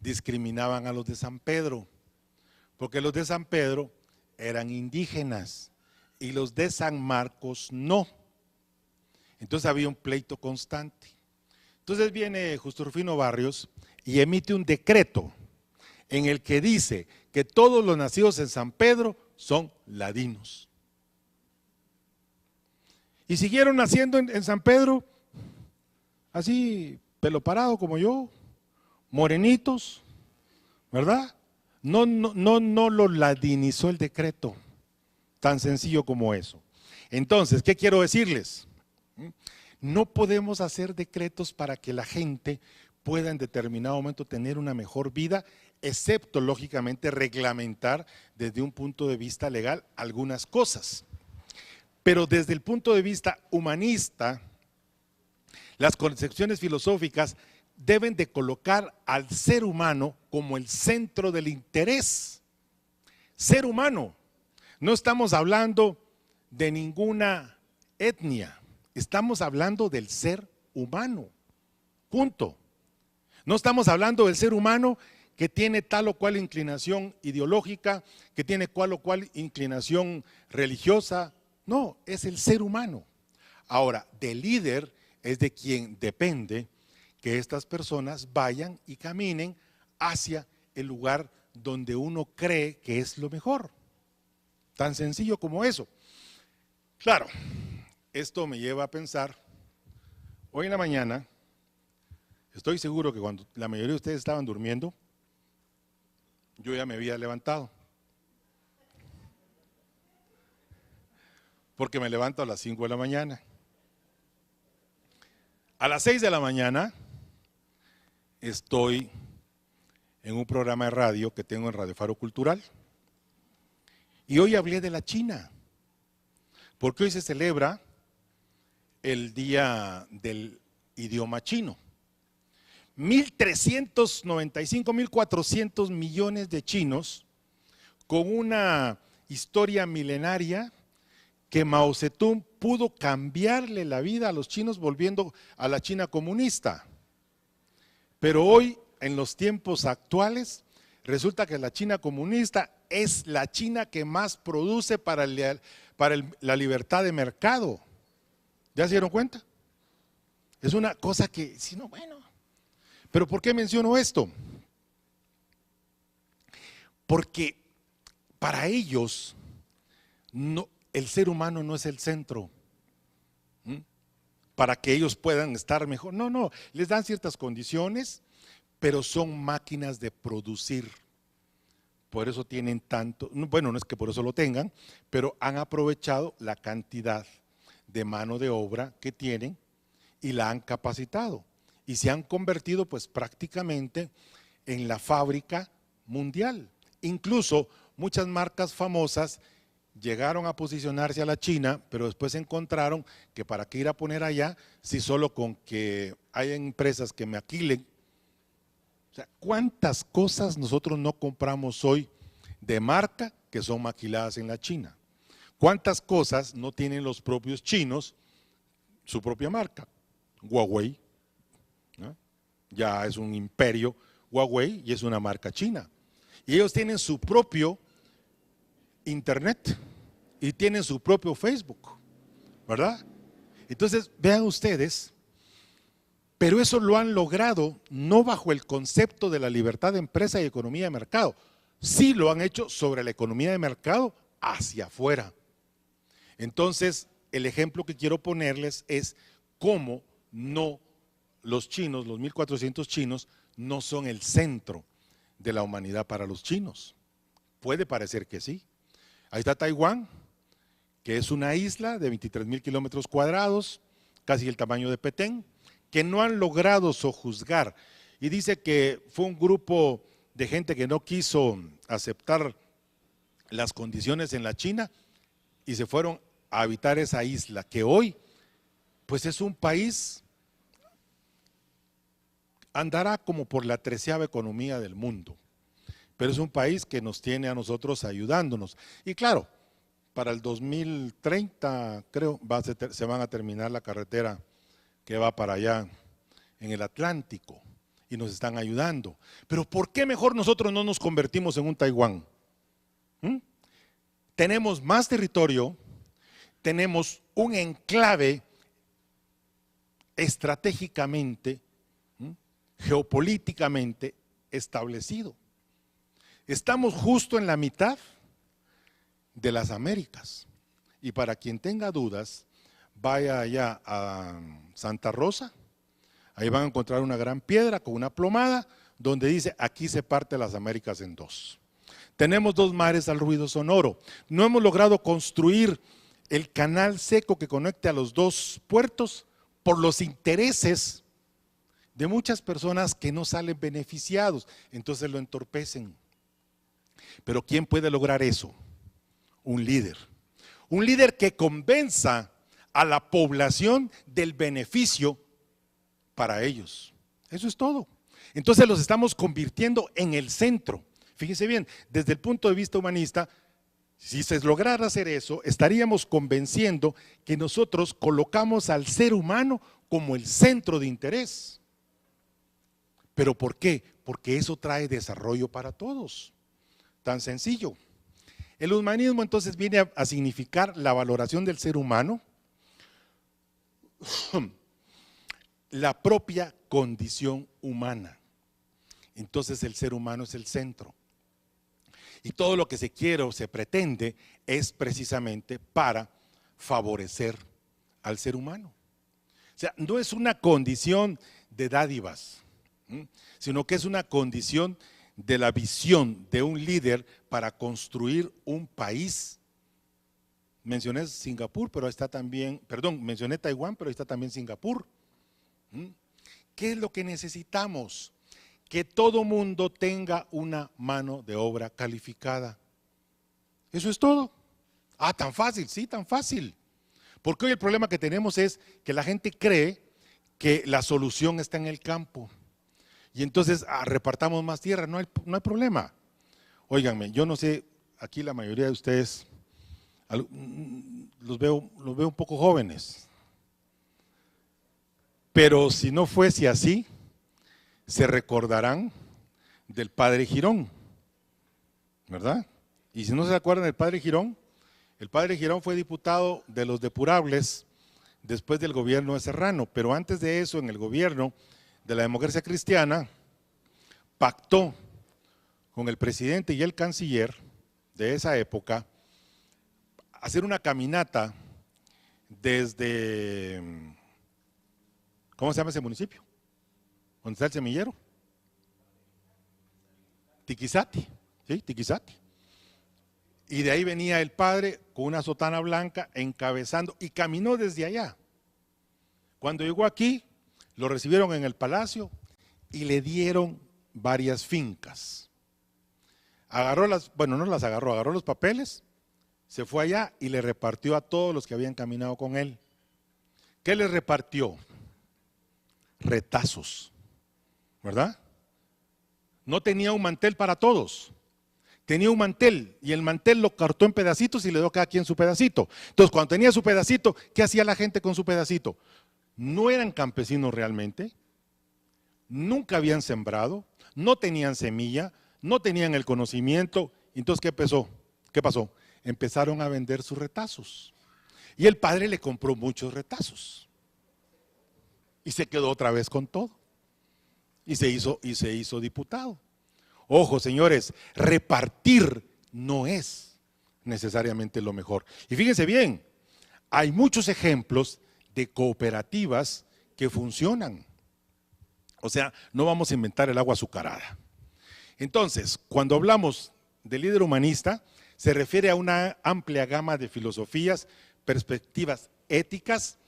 discriminaban a los de San Pedro, porque los de San Pedro eran indígenas y los de San Marcos no. Entonces había un pleito constante. Entonces viene Justo Rufino Barrios y emite un decreto en el que dice que todos los nacidos en San Pedro son ladinos. Y siguieron naciendo en San Pedro, así, pelo parado como yo, morenitos, ¿verdad? No lo ladinizó el decreto, tan sencillo como eso. Entonces, ¿qué quiero decirles? No podemos hacer decretos para que la gente pueda en determinado momento tener una mejor vida, excepto, lógicamente, reglamentar desde un punto de vista legal algunas cosas. Pero desde el punto de vista humanista, las concepciones filosóficas deben de colocar al ser humano como el centro del interés. Ser humano. No estamos hablando de ninguna etnia, estamos hablando del ser humano. Punto. No estamos hablando del ser humano que tiene tal o cual inclinación ideológica, que tiene cual o cual inclinación religiosa. No, es el ser humano. Ahora, del líder es de quien depende que estas personas vayan y caminen hacia el lugar donde uno cree que es lo mejor. Tan sencillo como eso. Claro, esto me lleva a pensar, hoy en la mañana, estoy seguro que cuando la mayoría de ustedes estaban durmiendo, yo ya me había levantado. Porque me levanto a las 5 de la mañana. A las 6 de la mañana estoy en un programa de radio que tengo en Radio Faro Cultural. Y hoy hablé de la China, porque hoy se celebra el Día del Idioma Chino. 1.395, 1.400 millones de chinos con una historia milenaria que Mao Zedong pudo cambiarle la vida a los chinos volviendo a la China comunista. Pero hoy, en los tiempos actuales, resulta que la China comunista es la China que más produce para la libertad de mercado. ¿Ya se dieron cuenta? Es una cosa que, si no, bueno. ¿Pero por qué menciono esto? Porque para ellos no, el ser humano no es el centro. Para que ellos puedan estar mejor. No, no, les dan ciertas condiciones, pero son máquinas de producir. Por eso tienen tanto, bueno, no es que por eso lo tengan, pero han aprovechado la cantidad de mano de obra que tienen y la han capacitado. Y se han convertido pues prácticamente en la fábrica mundial. Incluso muchas marcas famosas llegaron a posicionarse a la China, pero después encontraron que para qué ir a poner allá, si solo con que haya empresas que me alquilen. O sea, ¿cuántas cosas nosotros no compramos hoy de marca que son maquiladas en la China? ¿Cuántas cosas no tienen los propios chinos su propia marca? Huawei, ¿no? Ya es un imperio Huawei y es una marca china. Y ellos tienen su propio internet y tienen su propio Facebook, ¿verdad? Entonces, vean ustedes, pero eso lo han logrado no bajo el concepto de la libertad de empresa y economía de mercado. Sí lo han hecho sobre la economía de mercado hacia afuera. Entonces, el ejemplo que quiero ponerles es cómo no los chinos, los 1.400 chinos, no son el centro de la humanidad para los chinos. Puede parecer que sí. Ahí está Taiwán, que es una isla de 23.000 kilómetros cuadrados, casi el tamaño de Petén, que no han logrado sojuzgar. Y dice que fue un grupo de gente que no quiso aceptar las condiciones en la China y se fueron a habitar esa isla, que hoy pues es un país, andará como por la 13ª economía del mundo, pero es un país que nos tiene a nosotros ayudándonos. Y claro, para el 2030 creo se van a terminar la carretera que va para allá en el Atlántico y nos están ayudando. Pero ¿por qué mejor nosotros no nos convertimos en un Taiwán? Tenemos más territorio, tenemos un enclave estratégicamente, geopolíticamente establecido. Estamos justo en la mitad de las Américas. Y para quien tenga dudas, vaya allá a Santa Rosa, ahí van a encontrar una gran piedra con una plomada donde dice: aquí se parte las Américas en dos. Tenemos dos mares al ruido sonoro. No hemos logrado construir el canal seco que conecte a los dos puertos por los intereses de muchas personas que no salen beneficiados, entonces lo entorpecen. Pero ¿quién puede lograr eso? Un líder. Un líder que convenza a la población del beneficio para ellos. Eso es todo. Entonces los estamos convirtiendo en el centro. Fíjense bien, desde el punto de vista humanista, si se lograra hacer eso, estaríamos convenciendo que nosotros colocamos al ser humano como el centro de interés. ¿Pero por qué? Porque eso trae desarrollo para todos. Tan sencillo. El humanismo entonces viene a significar la valoración del ser humano, la propia condición humana. Entonces el ser humano es el centro. Y todo lo que se quiere o se pretende es precisamente para favorecer al ser humano. O sea, no es una condición de dádivas, sino que es una condición de la visión de un líder para construir un país. Mencioné Singapur, pero ahí está también, perdón, mencioné Taiwán, pero ahí está también Singapur. ¿Qué es lo que necesitamos? Que todo mundo tenga una mano de obra calificada. Eso es todo. Ah, tan fácil, sí, tan fácil. Porque hoy el problema que tenemos es que la gente cree que la solución está en el campo. Y entonces repartamos más tierra, no hay problema. Óiganme, yo no sé, aquí la mayoría de ustedes los veo un poco jóvenes. Pero si no fuese así, se recordarán del padre Girón, ¿verdad? Y si no se acuerdan del padre Girón, el padre Girón fue diputado de los depurables después del gobierno de Serrano, pero antes de eso, en el gobierno de la Democracia Cristiana, pactó con el presidente y el canciller de esa época hacer una caminata desde, ¿cómo se llama ese municipio? ¿Dónde está el semillero? Tiquizati, ¿sí? Tiquizati. Y de ahí venía el padre con una sotana blanca encabezando y caminó desde allá. Cuando llegó aquí, lo recibieron en el palacio y le dieron varias fincas. Agarró agarró los papeles, se fue allá y le repartió a todos los que habían caminado con él. ¿Qué les repartió? Retazos, ¿verdad? No tenía un mantel para todos, tenía un mantel y el mantel lo cortó en pedacitos y le dio a cada quien su pedacito. Entonces, cuando tenía su pedacito, ¿qué hacía la gente con su pedacito? No eran campesinos realmente, nunca habían sembrado, no tenían semilla, no tenían el conocimiento. Entonces, ¿qué pasó? Empezaron a vender sus retazos. Y el padre le compró muchos retazos. Y se quedó otra vez con todo. Y se hizo diputado. Ojo, señores, repartir no es necesariamente lo mejor. Y fíjense bien, hay muchos ejemplos de cooperativas que funcionan. O sea, no vamos a inventar el agua azucarada. Entonces, cuando hablamos de líder humanista, se refiere a una amplia gama de filosofías, perspectivas éticas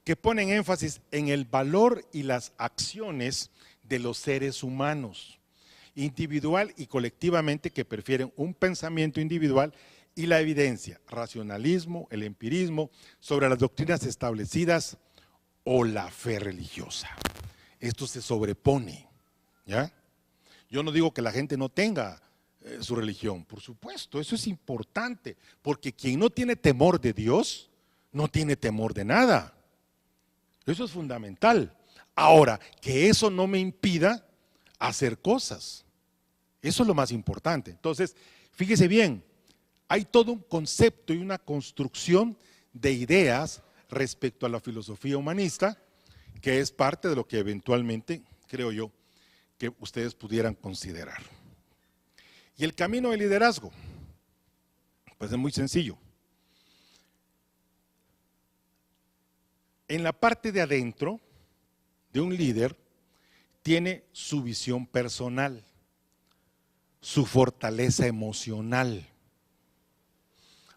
que ponen énfasis en el valor y las acciones de los seres humanos, individual y colectivamente, que prefieren un pensamiento individual y la evidencia, racionalismo, el empirismo, sobre las doctrinas establecidas o la fe religiosa. Esto se sobrepone, ¿ya? Yo no digo que la gente no tenga su religión, por supuesto, eso es importante, porque quien no tiene temor de Dios, no tiene temor de nada. Eso es fundamental. Ahora, que eso no me impida hacer cosas. Eso es lo más importante. Entonces, fíjese bien, hay todo un concepto y una construcción de ideas respecto a la filosofía humanista, que es parte de lo que eventualmente, creo yo, que ustedes pudieran considerar. Y el camino del liderazgo, pues es muy sencillo. En la parte de adentro de un líder tiene su visión personal, su fortaleza emocional.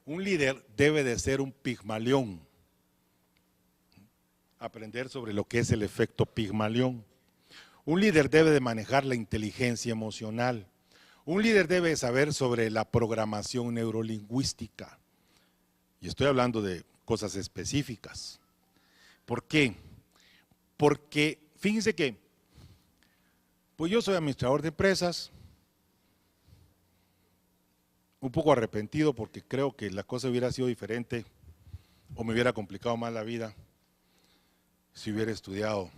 Un líder debe de ser un Pigmalión, aprender sobre lo que es el efecto Pigmalión. Un líder debe de manejar la inteligencia emocional. Un líder debe saber sobre la programación neurolingüística. Y estoy hablando de cosas específicas. ¿Por qué? Porque fíjense que, pues yo soy administrador de empresas, un poco arrepentido porque creo que la cosa hubiera sido diferente o me hubiera complicado más la vida si hubiera estudiado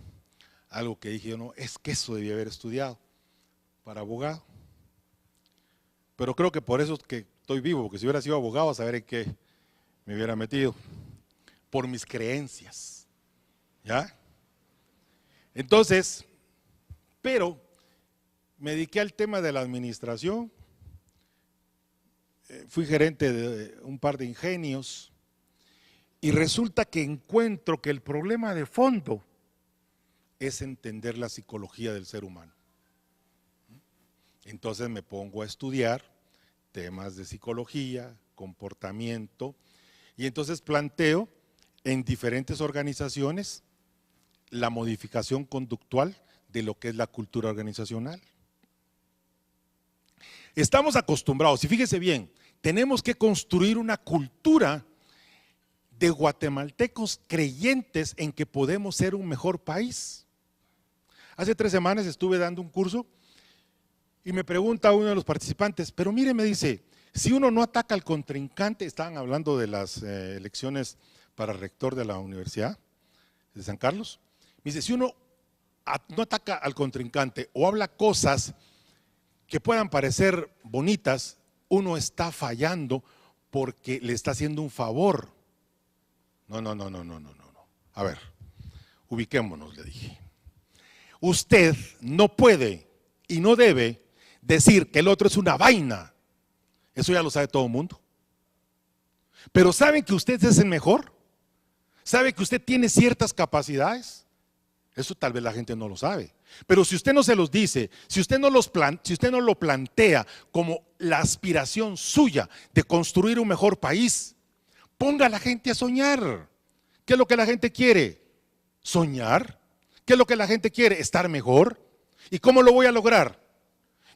algo que dije yo, no, es que eso debía haber estudiado para abogado. Pero creo que por eso es que estoy vivo, porque si hubiera sido abogado, a saber en qué me hubiera metido, por mis creencias, ¿ya? Entonces, pero me dediqué al tema de la administración, fui gerente de un par de ingenios y resulta que encuentro que el problema de fondo es entender la psicología del ser humano. Entonces me pongo a estudiar temas de psicología, comportamiento, y entonces planteo en diferentes organizaciones la modificación conductual de lo que es la cultura organizacional. Estamos acostumbrados, y fíjese bien, tenemos que construir una cultura de guatemaltecos creyentes en que podemos ser un mejor país. Hace 3 semanas estuve dando un curso y me pregunta uno de los participantes, pero mire, me dice, si uno no ataca al contrincante, estaban hablando de las elecciones para rector de la Universidad de San Carlos, me dice, si uno no ataca al contrincante o habla cosas que puedan parecer bonitas, uno está fallando porque le está haciendo un favor. No. A ver, ubiquémonos, le dije. Usted no puede y no debe decir que el otro es una vaina. Eso ya lo sabe todo el mundo. Pero ¿saben que usted es el mejor? ¿Sabe que usted tiene ciertas capacidades? Eso tal vez la gente no lo sabe. Pero si usted no se los dice, si usted no lo plantea como la aspiración suya de construir un mejor país, ponga a la gente a soñar. ¿Qué es lo que la gente quiere? Soñar. ¿Qué es lo que la gente quiere? Estar mejor. ¿Y cómo lo voy a lograr?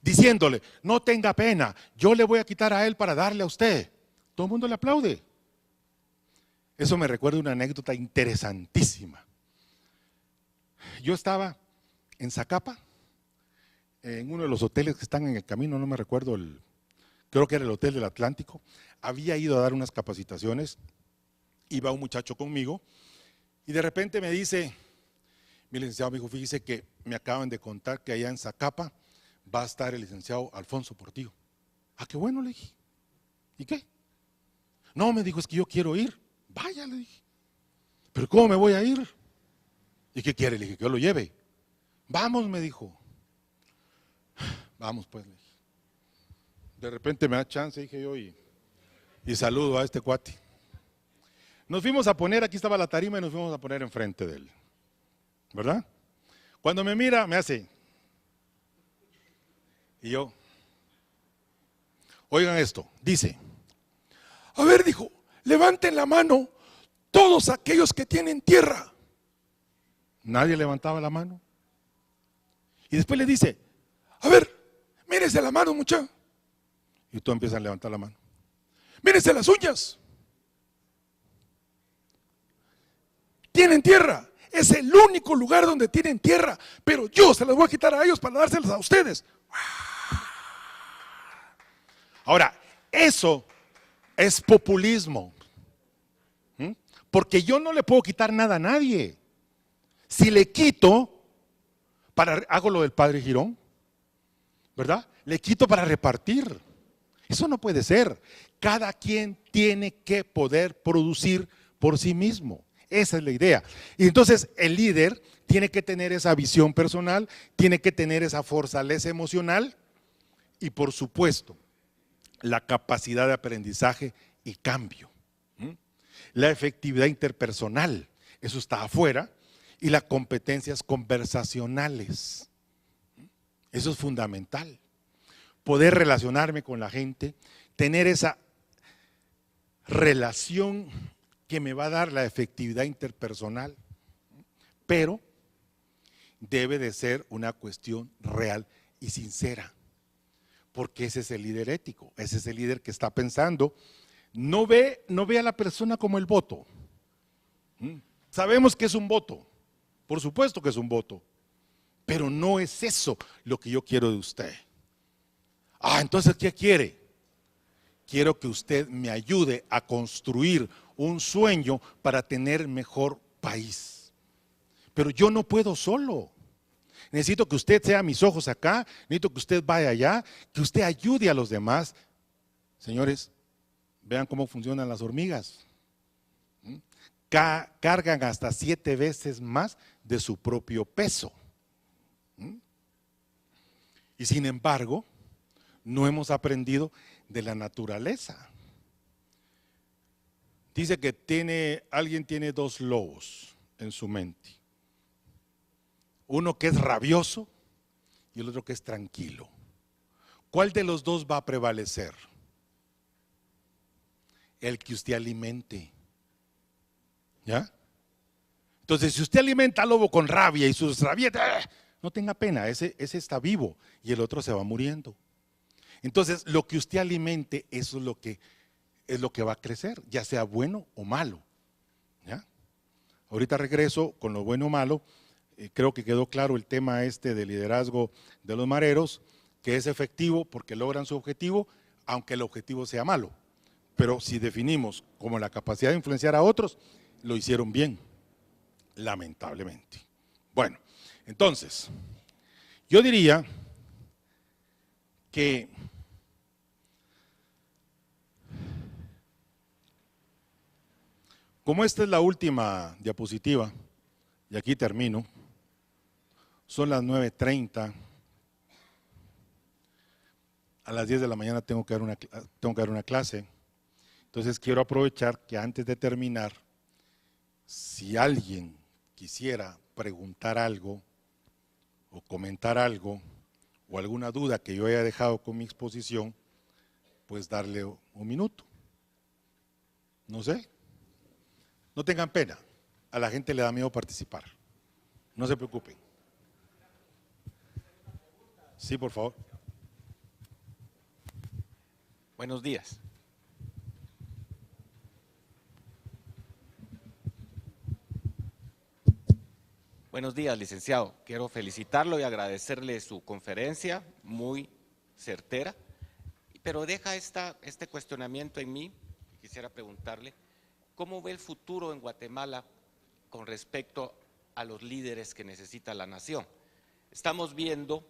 Diciéndole, no tenga pena, yo le voy a quitar a él para darle a usted. Todo el mundo le aplaude. Eso me recuerda una anécdota interesantísima. Yo estaba en Zacapa, en uno de los hoteles que están en el camino, no me recuerdo, creo que era el Hotel del Atlántico. Había ido a dar unas capacitaciones, iba un muchacho conmigo y de repente me dice, mi licenciado me dijo, fíjese que me acaban de contar que allá en Zacapa va a estar el licenciado Alfonso Portillo. Ah, qué bueno, le dije. ¿Y qué? No, me dijo, es que yo quiero ir. Vaya, le dije. ¿Pero cómo me voy a ir? ¿Y qué quiere? Le dije, que yo lo lleve. Vamos, me dijo. Vamos, pues, le dije. De repente me da chance, dije yo, y saludo a este cuate. Nos fuimos a poner, aquí estaba la tarima y nos fuimos a poner enfrente de él. ¿Verdad? Cuando me mira, me hace. Y yo, oigan esto, dice, a ver, dijo, levanten la mano todos aquellos que tienen tierra. Nadie levantaba la mano. Y después le dice, a ver, mírese la mano, muchacho. Y todos empiezan a levantar la mano. Mírese las uñas. Tienen tierra. Es el único lugar donde tienen tierra, pero yo se las voy a quitar a ellos para dárselas a ustedes. Ahora, eso es populismo, porque yo no le puedo quitar nada a nadie. Si le quito, hago lo del padre Girón, ¿verdad? Le quito para repartir. Eso no puede ser. Cada quien tiene que poder producir por sí mismo. Esa es la idea. Y entonces el líder tiene que tener esa visión personal, tiene que tener esa fortaleza emocional y, por supuesto, la capacidad de aprendizaje y cambio. La efectividad interpersonal, eso está afuera, y las competencias conversacionales. Eso es fundamental. Poder relacionarme con la gente, tener esa relación que me va a dar la efectividad interpersonal, pero debe de ser una cuestión real y sincera, porque ese es el líder ético, ese es el líder que está pensando, no ve a la persona como el voto. Sabemos que es un voto, por supuesto que es un voto, pero no es eso lo que yo quiero de usted. Entonces, ¿qué quiere? Quiero que usted me ayude a construir un sueño para tener mejor país. Pero yo no puedo solo. Necesito que usted sea mis ojos acá, necesito que usted vaya allá, que usted ayude a los demás. Señores, vean cómo funcionan las hormigas. Cargan hasta 7 veces más de su propio peso. Y sin embargo, no hemos aprendido de la naturaleza. Dice que alguien tiene 2 lobos en su mente. Uno que es rabioso y el otro que es tranquilo. ¿Cuál de los 2 va a prevalecer? El que usted alimente. ¿Ya? Entonces, si usted alimenta al lobo con rabia y sus rabietas, no tenga pena, ese está vivo y el otro se va muriendo. Entonces, lo que usted alimente, eso es lo que va a crecer, ya sea bueno o malo. ¿Ya? Ahorita regreso con lo bueno o malo. Creo que quedó claro el tema de liderazgo de los mareros, que es efectivo porque logran su objetivo, aunque el objetivo sea malo. Pero si definimos como la capacidad de influenciar a otros, lo hicieron bien, lamentablemente. Bueno, entonces, yo diría que como esta es la última diapositiva, y aquí termino, son las 9:30, a las 10 de la mañana tengo que dar una clase, entonces quiero aprovechar que antes de terminar, si alguien quisiera preguntar algo o comentar algo o alguna duda que yo haya dejado con mi exposición, pues darle un minuto. No sé, no tengan pena, a la gente le da miedo participar, no se preocupen. Sí, por favor. Buenos días. Buenos días, licenciado. Quiero felicitarlo y agradecerle su conferencia, muy certera, pero deja este cuestionamiento en mí. Quisiera preguntarle, ¿cómo ve el futuro en Guatemala con respecto a los líderes que necesita la nación? Estamos viendo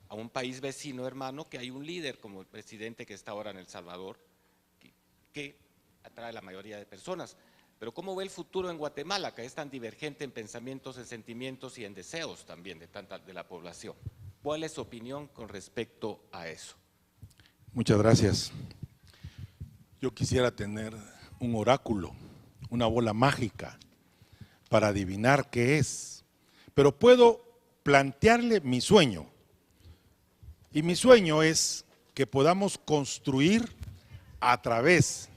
a un país vecino, hermano, que hay un líder como el presidente que está ahora en El Salvador, que atrae a la mayoría de personas. Pero ¿cómo ve el futuro en Guatemala, que es tan divergente en pensamientos, en sentimientos y en deseos también de la población? ¿Cuál es su opinión con respecto a eso? Muchas gracias. Yo quisiera tener un oráculo, una bola mágica para adivinar qué es, pero puedo plantearle mi sueño. Y mi sueño es que podamos construir a través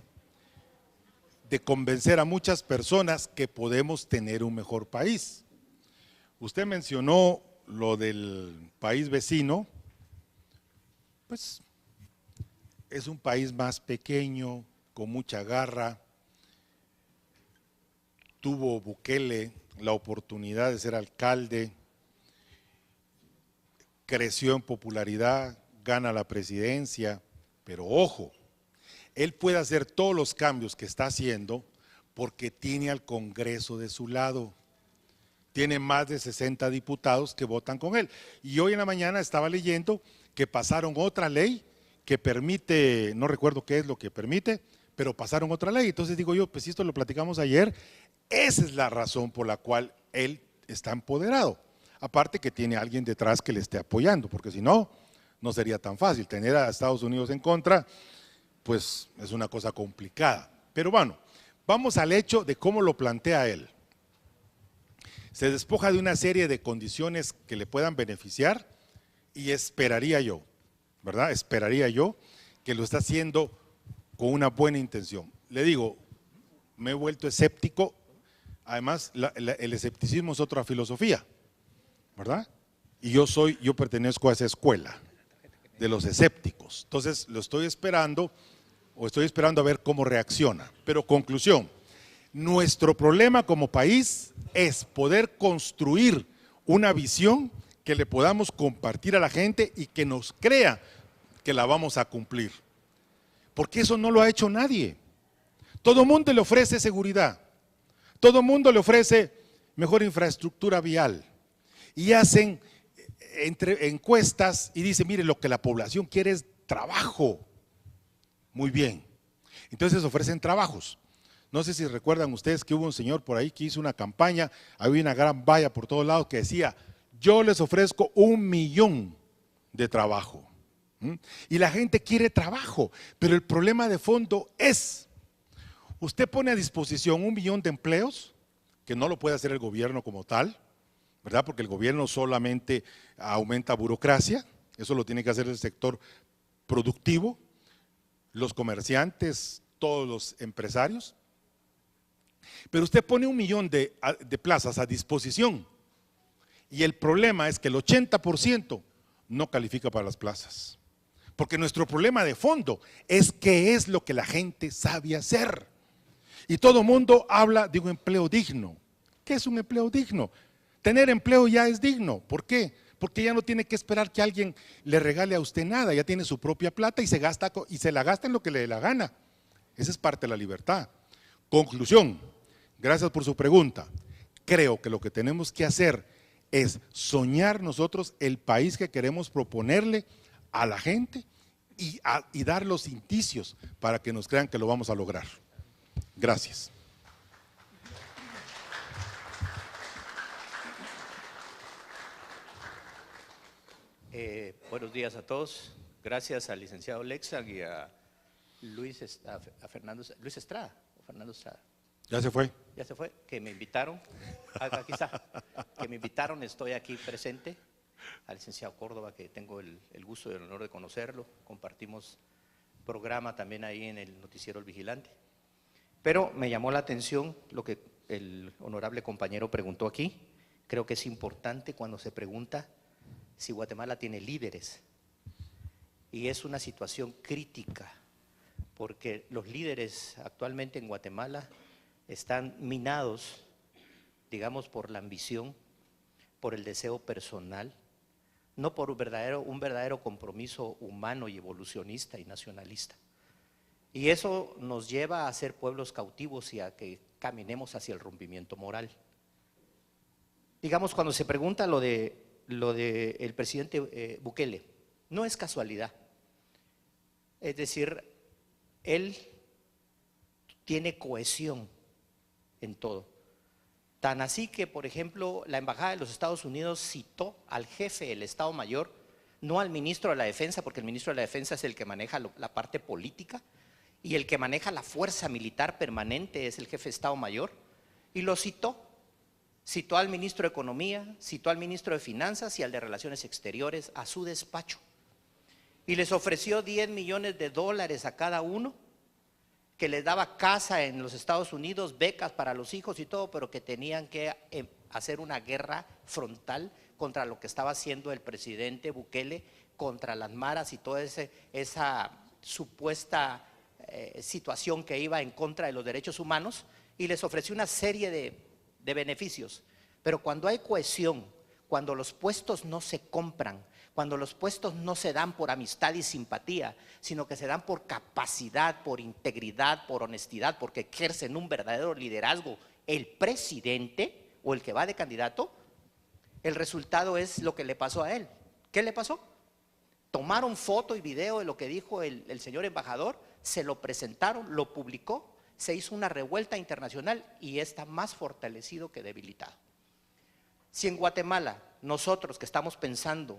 de convencer a muchas personas que podemos tener un mejor país. Usted mencionó lo del país vecino, pues es un país más pequeño, con mucha garra. Tuvo Bukele la oportunidad de ser alcalde, creció en popularidad, gana la presidencia, pero ojo, él puede hacer todos los cambios que está haciendo porque tiene al Congreso de su lado. Tiene más de 60 diputados que votan con él. Y hoy en la mañana estaba leyendo que pasaron otra ley que permite, no recuerdo qué es lo que permite, pero pasaron otra ley. Entonces digo yo, pues si esto lo platicamos ayer, esa es la razón por la cual él está empoderado. Aparte que tiene alguien detrás que le esté apoyando, porque si no, no sería tan fácil. Tener a Estados Unidos en contra, pues es una cosa complicada. Pero bueno, vamos al hecho de cómo lo plantea él. Se despoja de una serie de condiciones que le puedan beneficiar y esperaría yo, ¿verdad? Esperaría yo que lo está haciendo con una buena intención. Le digo, me he vuelto escéptico, además el escepticismo es otra filosofía, ¿verdad? Y yo pertenezco a esa escuela de los escépticos. Entonces lo estoy esperando a ver cómo reacciona. Pero conclusión, nuestro problema como país es poder construir una visión que le podamos compartir a la gente y que nos crea que la vamos a cumplir. Porque eso no lo ha hecho nadie. Todo mundo le ofrece seguridad, todo mundo le ofrece mejor infraestructura vial y hacen encuestas y dicen, mire, lo que la población quiere es trabajo. Muy bien. Entonces ofrecen trabajos. No sé si recuerdan ustedes que hubo un señor por ahí que hizo una campaña, había una gran valla por todos lados que decía, yo les ofrezco 1 millón de trabajo. Y la gente quiere trabajo, pero el problema de fondo es, usted pone a disposición 1 millón de empleos, que no lo puede hacer el gobierno como tal, ¿verdad? Porque el gobierno solamente aumenta burocracia, eso lo tiene que hacer el sector productivo, los comerciantes, todos los empresarios. Pero usted pone 1 millón de plazas a disposición y el problema es que el 80% no califica para las plazas. Porque nuestro problema de fondo es qué es lo que la gente sabe hacer. Y todo mundo habla de un empleo digno. ¿Qué es un empleo digno? Tener empleo ya es digno. ¿Por qué? Porque ya no tiene que esperar que alguien le regale a usted nada, ya tiene su propia plata y se la gasta en lo que le dé la gana. Esa es parte de la libertad. Conclusión, gracias por su pregunta. Creo que lo que tenemos que hacer es soñar nosotros el país que queremos proponerle a la gente y dar los indicios para que nos crean que lo vamos a lograr. Gracias. Buenos días a todos. Gracias al licenciado Lexag y a Luis Estrada, o Fernando Estrada. Ya se fue. Ya se fue, que me invitaron. Aquí está. Que me invitaron, estoy aquí presente. Al licenciado Córdoba, que tengo el gusto y el honor de conocerlo. Compartimos programa también ahí en el noticiero El Vigilante. Pero me llamó la atención lo que el honorable compañero preguntó aquí. Creo que es importante cuando se pregunta si Guatemala tiene líderes. Y es una situación crítica, porque los líderes actualmente en Guatemala están minados, digamos, por la ambición, por el deseo personal, no por un verdadero compromiso humano y evolucionista y nacionalista. Y eso nos lleva a ser pueblos cautivos y a que caminemos hacia el rompimiento moral. Digamos, cuando se pregunta lo de el presidente Bukele, no es casualidad. Es decir, él tiene cohesión en todo. Tan así que, por ejemplo, la Embajada de los Estados Unidos citó al jefe del Estado Mayor, no al ministro de la Defensa, porque el ministro de la Defensa es el que maneja la parte política, y el que maneja la fuerza militar permanente es el jefe de Estado Mayor, y lo citó. Citó al ministro de Economía, citó al ministro de Finanzas y al de Relaciones Exteriores a su despacho. Y les ofreció $10 millones a cada uno, que les daba casa en los Estados Unidos, becas para los hijos y todo, pero que tenían que hacer una guerra frontal contra lo que estaba haciendo el presidente Bukele, contra las maras y toda esa supuesta situación que iba en contra de los derechos humanos, y les ofreció una serie de beneficios. Pero cuando hay cohesión, cuando los puestos no se compran, cuando los puestos no se dan por amistad y simpatía, sino que se dan por capacidad, por integridad, por honestidad, porque ejercen un verdadero liderazgo el presidente o el que va de candidato, el resultado es lo que le pasó a él. ¿Qué le pasó? Tomaron foto y video de lo que dijo el señor embajador, se lo presentaron, lo publicó, se hizo una revuelta internacional y está más fortalecido que debilitado. Si en Guatemala nosotros que estamos pensando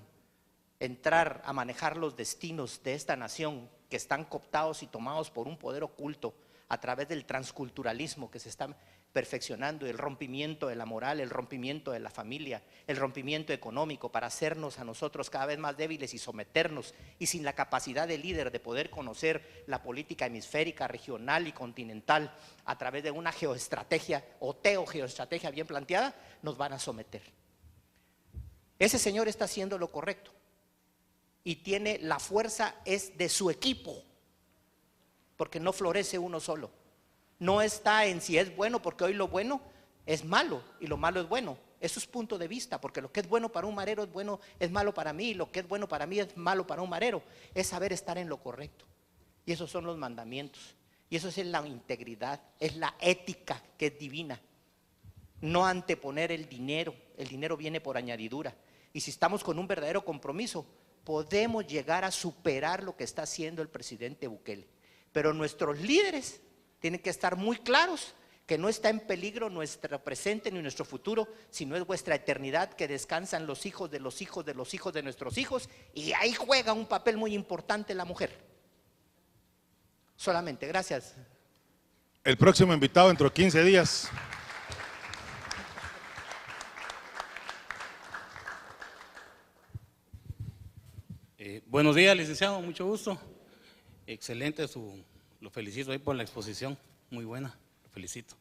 entrar a manejar los destinos de esta nación, que están cooptados y tomados por un poder oculto a través del transculturalismo que se está perfeccionando, el rompimiento de la moral, el rompimiento de la familia, el rompimiento económico para hacernos a nosotros cada vez más débiles y someternos, y sin la capacidad de líder de poder conocer la política hemisférica, regional y continental a través de una geoestrategia o teogeoestrategia bien planteada, nos van a someter. Ese señor está haciendo lo correcto y tiene la fuerza es de su equipo, porque no florece uno solo. No está en si es bueno, porque hoy lo bueno es malo y lo malo es bueno. Eso es punto de vista, porque lo que es bueno para un marero es malo para mí, y lo que es bueno para mí es malo para un marero. Es saber estar en lo correcto. Y esos son los mandamientos. Y eso es la integridad, es la ética que es divina. No anteponer el dinero viene por añadidura. Y si estamos con un verdadero compromiso, podemos llegar a superar lo que está haciendo el presidente Bukele. Pero nuestros líderes tienen que estar muy claros que no está en peligro nuestro presente ni nuestro futuro, sino es vuestra eternidad, que descansan los hijos de los hijos de los hijos de nuestros hijos, y ahí juega un papel muy importante la mujer. Solamente, gracias. El próximo invitado dentro de 15 días. Buenos días, licenciado, mucho gusto. Excelente lo felicito ahí por la exposición, muy buena, lo felicito.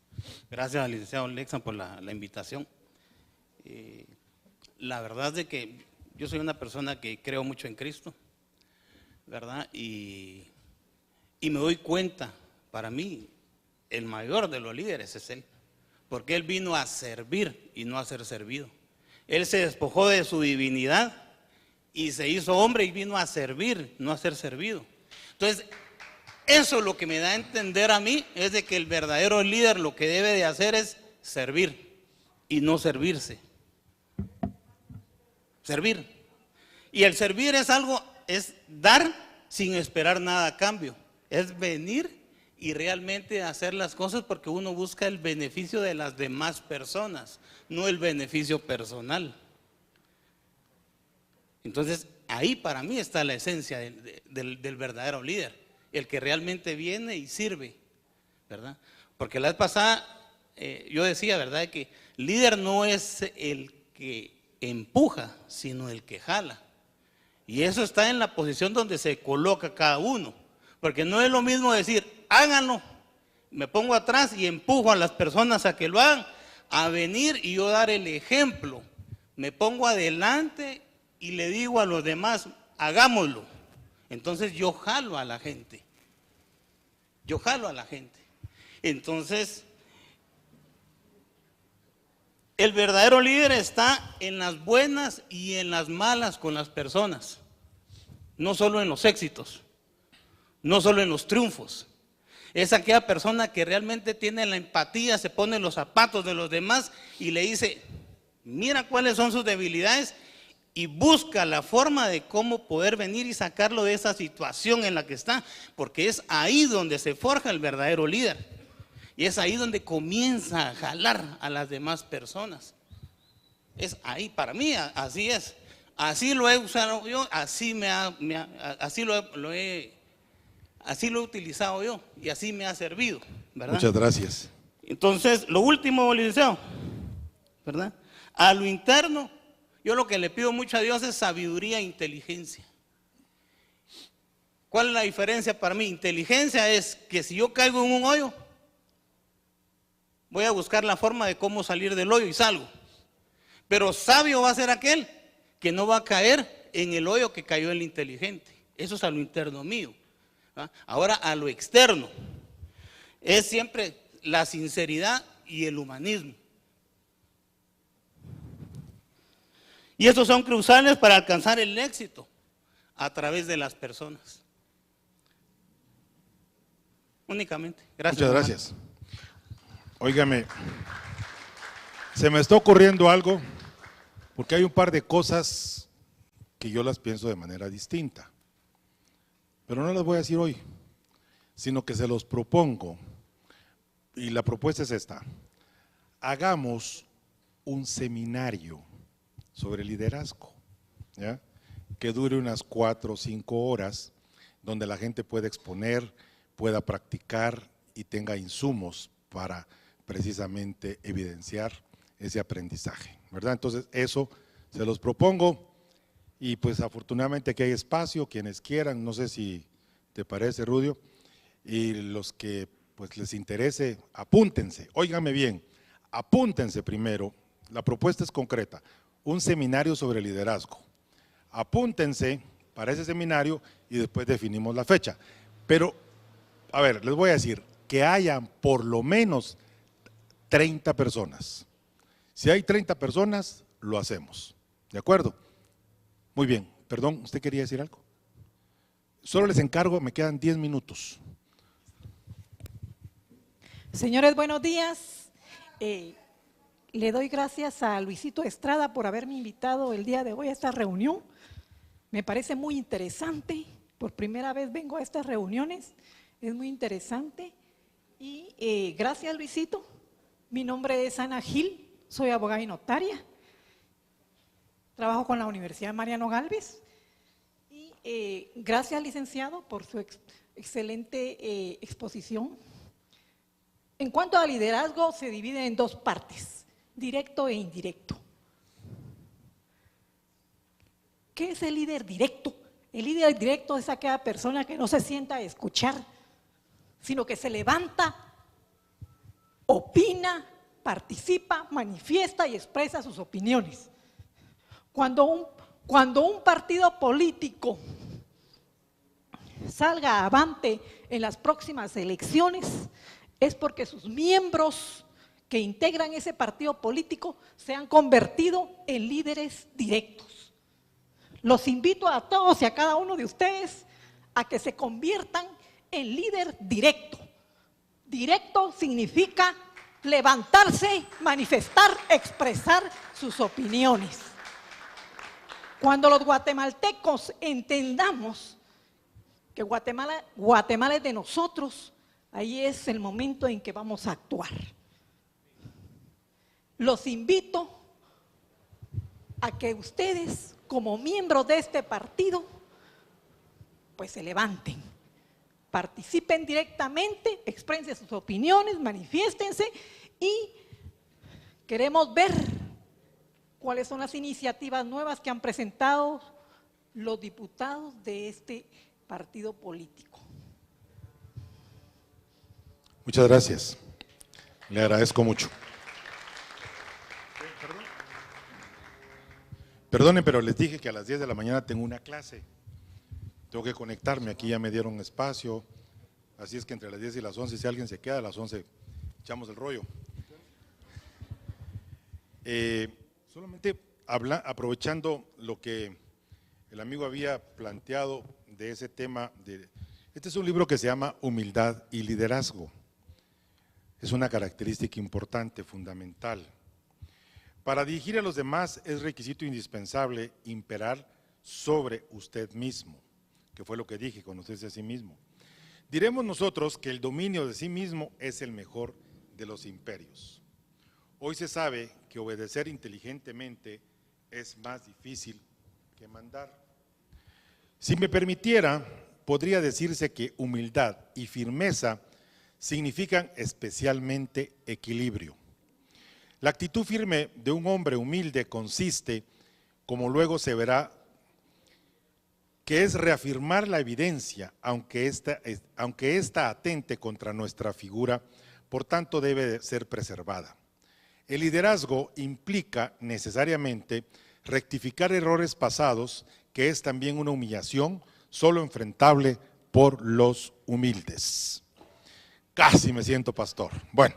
Gracias al licenciado Lexan por la invitación. La verdad es de que yo soy una persona que creo mucho en Cristo, ¿verdad? Y me doy cuenta, para mí, el mayor de los líderes es Él, porque Él vino a servir y no a ser servido. Él se despojó de su divinidad y se hizo hombre y vino a servir, no a ser servido. Entonces, eso lo que me da a entender a mí es de que el verdadero líder lo que debe de hacer es servir y no servirse. Servir. Y el servir es algo, es dar sin esperar nada a cambio. Es venir y realmente hacer las cosas porque uno busca el beneficio de las demás personas, no el beneficio personal. Entonces, ahí para mí está la esencia del verdadero líder, el que realmente viene y sirve, ¿verdad? Porque la vez pasada yo decía, ¿verdad?, que líder no es el que empuja, sino el que jala. Y eso está en la posición donde se coloca cada uno, porque no es lo mismo decir, háganlo, me pongo atrás y empujo a las personas a que lo hagan, a venir y yo dar el ejemplo, me pongo adelante y le digo a los demás, hagámoslo. Entonces yo jalo a la gente. Yo jalo a la gente. Entonces, el verdadero líder está en las buenas y en las malas con las personas. No solo en los éxitos, no solo en los triunfos. Es aquella persona que realmente tiene la empatía, se pone en los zapatos de los demás y le dice, mira cuáles son sus debilidades, y busca la forma de cómo poder venir y sacarlo de esa situación en la que está, porque es ahí donde se forja el verdadero líder y es ahí donde comienza a jalar a las demás personas. Es ahí, para mí así es, así lo he usado yo, así lo he utilizado yo y así me ha servido, ¿verdad? Muchas gracias. Entonces, lo último, licenciado, ¿verdad? A lo interno, yo lo que le pido mucho a Dios es sabiduría e inteligencia. ¿Cuál es la diferencia para mí? Inteligencia es que si yo caigo en un hoyo, voy a buscar la forma de cómo salir del hoyo y salgo. Pero sabio va a ser aquel que no va a caer en el hoyo que cayó el inteligente. Eso es a lo interno mío. ¿Ah? Ahora a lo externo, es siempre la sinceridad y el humanismo. Y estos son cruciales para alcanzar el éxito a través de las personas. Únicamente. Gracias. Muchas gracias. Óigame, se me está ocurriendo algo, porque hay un par de cosas que yo las pienso de manera distinta. Pero no las voy a decir hoy, sino que se los propongo. Y la propuesta es esta. Hagamos un seminario sobre liderazgo, ¿ya?, que dure unas 4 o 5 horas, donde la gente pueda exponer, pueda practicar y tenga insumos para precisamente evidenciar ese aprendizaje, ¿verdad? Entonces eso se los propongo y pues afortunadamente aquí hay espacio, quienes quieran, no sé si te parece, Rudio, y los que pues les interese, apúntense, óigame bien, apúntense primero, la propuesta es concreta. un seminario sobre liderazgo. Apúntense para ese seminario y después definimos la fecha. Pero, a ver, les voy a decir, que hayan por lo menos 30 personas. Si hay 30 personas, lo hacemos. ¿De acuerdo? Muy bien. Perdón, ¿usted quería decir algo? Solo les encargo, me quedan 10 minutos. Señores, buenos días. Le doy gracias a Luisito Estrada por haberme invitado el día de hoy a esta reunión. Me parece muy interesante. Por primera vez vengo a estas reuniones. Es muy interesante. Y gracias, Luisito. Mi nombre es Ana Gil, soy abogada y notaria. Trabajo con la Universidad Mariano Gálvez. Y gracias, licenciado, por su excelente exposición. En cuanto al liderazgo, se divide en dos partes, directo e indirecto. ¿Qué es el líder directo? El líder directo es aquella persona que no se sienta a escuchar, sino que se levanta, opina, participa, manifiesta y expresa sus opiniones. Cuando un partido político salga avante en las próximas elecciones, es porque sus miembros que integran ese partido político se han convertido en líderes directos. Los invito a todos y a cada uno de ustedes a que se conviertan en líder directo. Directo significa levantarse, manifestar, expresar sus opiniones. Cuando los guatemaltecos entendamos que Guatemala es de nosotros, ahí es el momento en que vamos a actuar. Los invito a que ustedes, como miembros de este partido, pues se levanten, participen directamente, expresen sus opiniones, manifiéstense y queremos ver cuáles son las iniciativas nuevas que han presentado los diputados de este partido político. Muchas gracias. Le agradezco mucho. Perdonen, pero les dije que a las 10 de la mañana tengo una clase. Tengo que conectarme, aquí ya me dieron espacio. Así es que entre las 10 y las 11, si alguien se queda, a las 11 echamos el rollo. Solamente aprovechando lo que el amigo había planteado de ese tema. Este es un libro que se llama Humildad y Liderazgo. Es una característica importante, fundamental. Para dirigir a los demás es requisito indispensable imperar sobre usted mismo, que fue lo que dije, conocerse a sí mismo. Diremos nosotros que el dominio de sí mismo es el mejor de los imperios. Hoy se sabe que obedecer inteligentemente es más difícil que mandar. Si me permitiera, podría decirse que humildad y firmeza significan especialmente equilibrio. La actitud firme de un hombre humilde consiste, como luego se verá, que es reafirmar la evidencia, aunque ésta atente contra nuestra figura, por tanto debe ser preservada. El liderazgo implica necesariamente rectificar errores pasados, que es también una humillación solo enfrentable por los humildes. Casi me siento pastor. Bueno,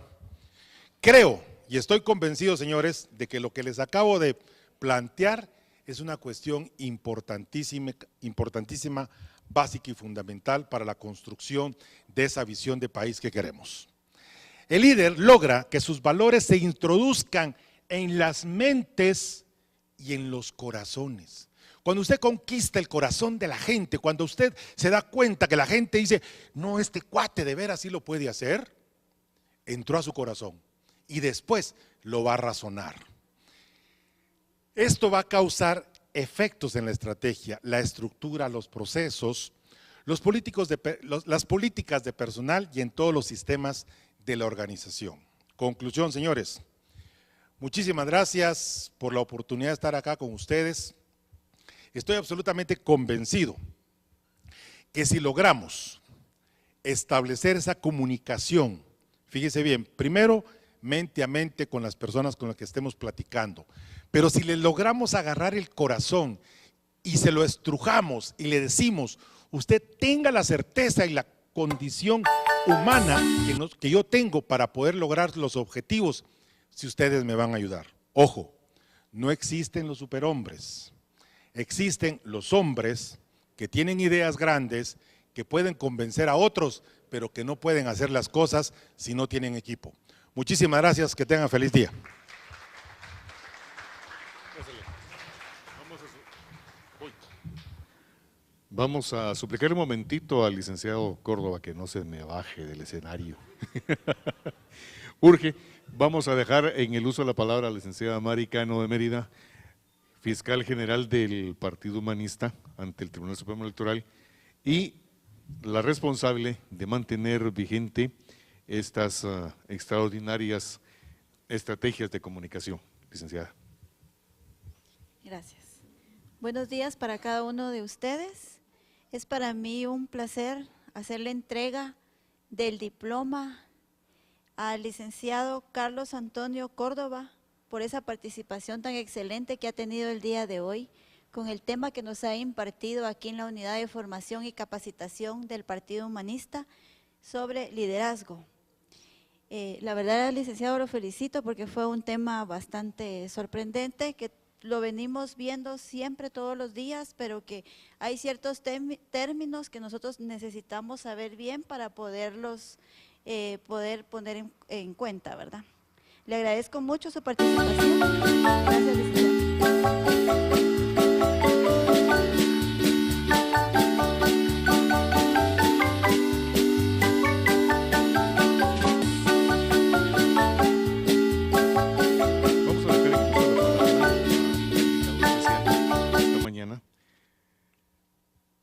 creo y estoy convencido, señores, de que lo que les acabo de plantear es una cuestión importantísima, básica y fundamental para la construcción de esa visión de país que queremos. El líder logra que sus valores se introduzcan en las mentes y en los corazones. Cuando usted conquista el corazón de la gente, cuando usted se da cuenta que la gente dice, no, este cuate de veras sí lo puede hacer, entró a su corazón y después lo va a razonar. Esto va a causar efectos en la estrategia, la estructura, los procesos, las políticas de personal y en todos los sistemas de la organización. Conclusión, señores, muchísimas gracias por la oportunidad de estar acá con ustedes. Estoy absolutamente convencido que si logramos establecer esa comunicación, fíjese bien, primero mente a mente con las personas con las que estemos platicando, Pero si le logramos agarrar el corazón y se lo estrujamos y le decimos, usted tenga la certeza y la condición humana que yo tengo para poder lograr los objetivos, si ustedes me van a ayudar. Ojo, no existen los superhombres, existen los hombres que tienen ideas grandes, que pueden convencer a otros, pero que no pueden hacer las cosas si no tienen equipo. Muchísimas gracias, que tengan feliz día. Vamos a suplicar un momentito al licenciado Córdoba que no se me baje del escenario. Urge, vamos a dejar en el uso de la palabra a la licenciada Mari Cano de Mérida, fiscal general del Partido Humanista ante el Tribunal Supremo Electoral y la responsable de mantener vigente estas extraordinarias estrategias de comunicación. Licenciada. Gracias. Buenos días para cada uno de ustedes. Es para mí un placer hacer la entrega del diploma al licenciado Carlos Antonio Córdoba por esa participación tan excelente que ha tenido el día de hoy con el tema que nos ha impartido aquí en la Unidad de Formación y Capacitación del Partido Humanista sobre liderazgo. La verdad, licenciado, lo felicito porque fue un tema bastante sorprendente que lo venimos viendo siempre todos los días, pero que hay ciertos términos que nosotros necesitamos saber bien para poderlos poder poner en cuenta, ¿verdad? Le agradezco mucho su participación. Gracias, licenciado.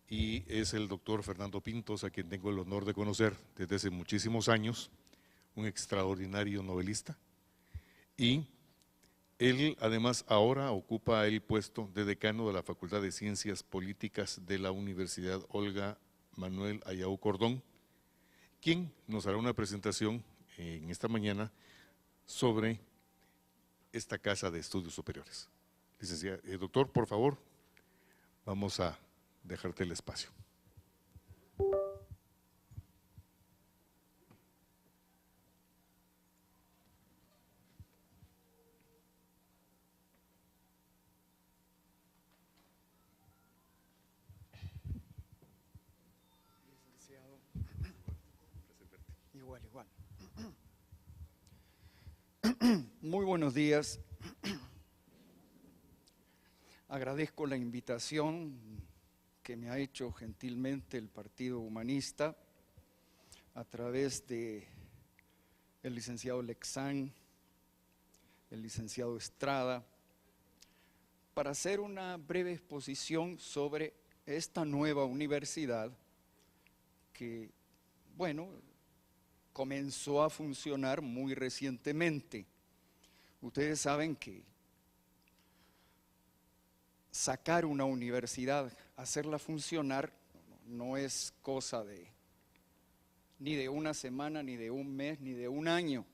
Y es el doctor Fernando Pintos, a quien tengo el honor de conocer desde hace muchísimos años, un extraordinario novelista. Y él además ahora ocupa el puesto de decano de la Facultad de Ciencias Políticas de la Universidad Olga Manuel Ayau Cordón, quien nos hará una presentación en esta mañana sobre esta Casa de Estudios Superiores. Licenciado, doctor, por favor, vamos a dejarte el espacio. Licenciado, igual. Muy buenos días. Agradezco la invitación que me ha hecho gentilmente el Partido Humanista a través de el licenciado Lexán, el licenciado Estrada, para hacer una breve exposición sobre esta nueva universidad que, bueno, comenzó a funcionar muy recientemente. Ustedes saben que sacar una universidad, hacerla funcionar, no es cosa ni de una semana, ni de un mes, ni de un año.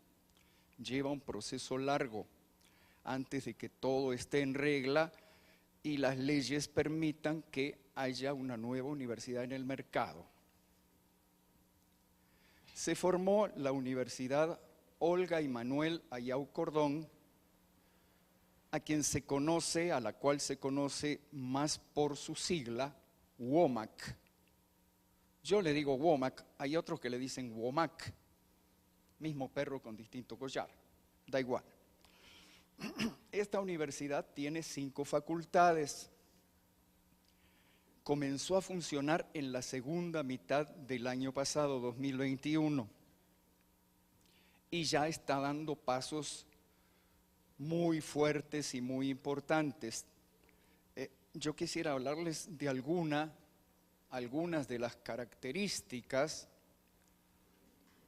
Lleva un proceso largo antes de que todo esté en regla y las leyes permitan que haya una nueva universidad en el mercado. Se formó la Universidad Olga y Manuel Ayau Cordón, a la cual se conoce más por su sigla, WOMAC. Yo le digo WOMAC, hay otros que le dicen WOMAC, mismo perro con distinto collar, da igual. Esta universidad tiene 5 facultades. Comenzó a funcionar en la segunda mitad del año pasado, 2021, y ya está dando pasos muy fuertes y muy importantes. Yo quisiera hablarles de algunas de las características.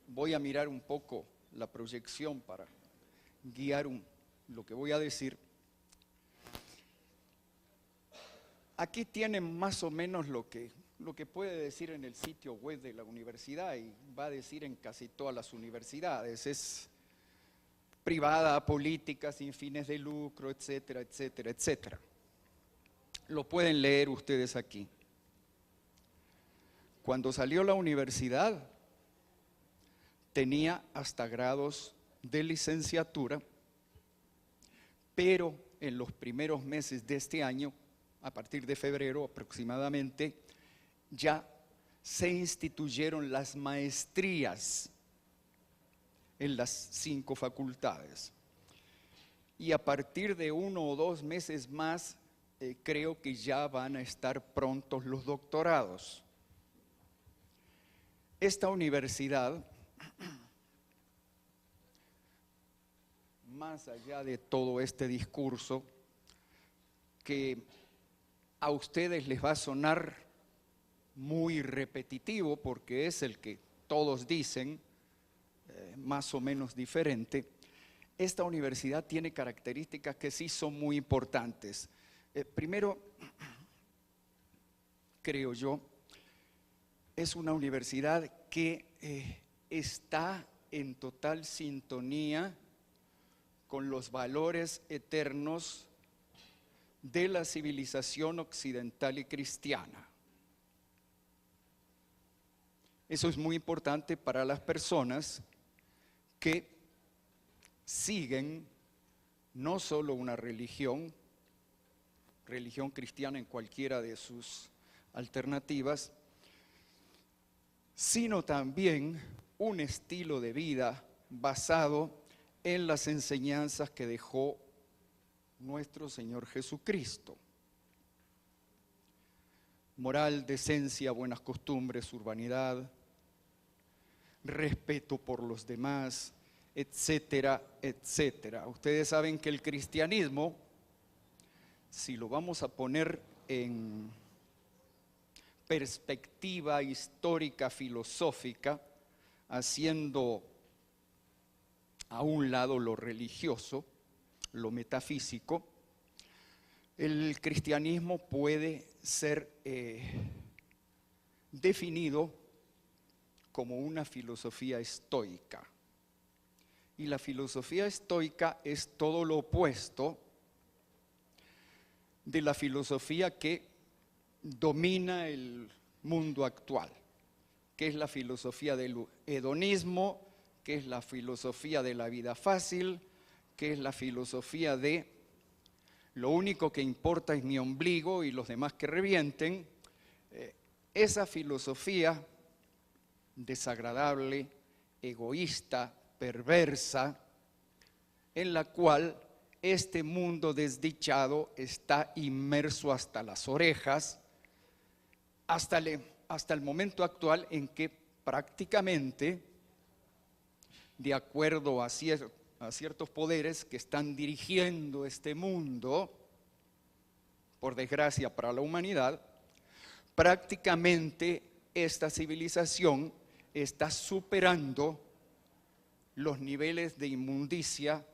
Voy a mirar un poco la proyección para guiar lo que voy a decir. Aquí tienen más o menos lo que puede decir en el sitio web de la universidad y va a decir en casi todas las universidades. privada, política, sin fines de lucro, etcétera, etcétera, etcétera. Lo pueden leer ustedes aquí. Cuando salió la universidad, tenía hasta grados de licenciatura, pero en los primeros meses de este año, a partir de febrero aproximadamente, ya se instituyeron las maestrías en las 5 facultades. Y a partir de 1 o 2 meses más, creo que ya van a estar prontos los doctorados. Esta universidad, más allá de todo este discurso, que a ustedes les va a sonar muy repetitivo porque es el que todos dicen, más o menos diferente, esta universidad tiene características que sí son muy importantes. Primero, creo yo, es una universidad que está en total sintonía con los valores eternos de la civilización occidental y cristiana. Eso es muy importante para las personas que siguen no solo una religión cristiana en cualquiera de sus alternativas, sino también un estilo de vida basado en las enseñanzas que dejó nuestro Señor Jesucristo. Moral, decencia, buenas costumbres, urbanidad, respeto por los demás, etcétera, etcétera. Ustedes saben que el cristianismo, si lo vamos a poner en perspectiva histórica, filosófica, haciendo a un lado lo religioso, lo metafísico, el cristianismo puede ser definido como una filosofía estoica. Y la filosofía estoica es todo lo opuesto de la filosofía que domina el mundo actual, que es la filosofía del hedonismo, que es la filosofía de la vida fácil, que es la filosofía de lo único que importa es mi ombligo y los demás que revienten. Esa filosofía desagradable, egoísta, perversa, en la cual este mundo desdichado está inmerso hasta las orejas, hasta el momento actual en que prácticamente, de acuerdo a ciertos poderes que están dirigiendo este mundo, por desgracia para la humanidad, prácticamente esta civilización está superando los niveles de inmundicia,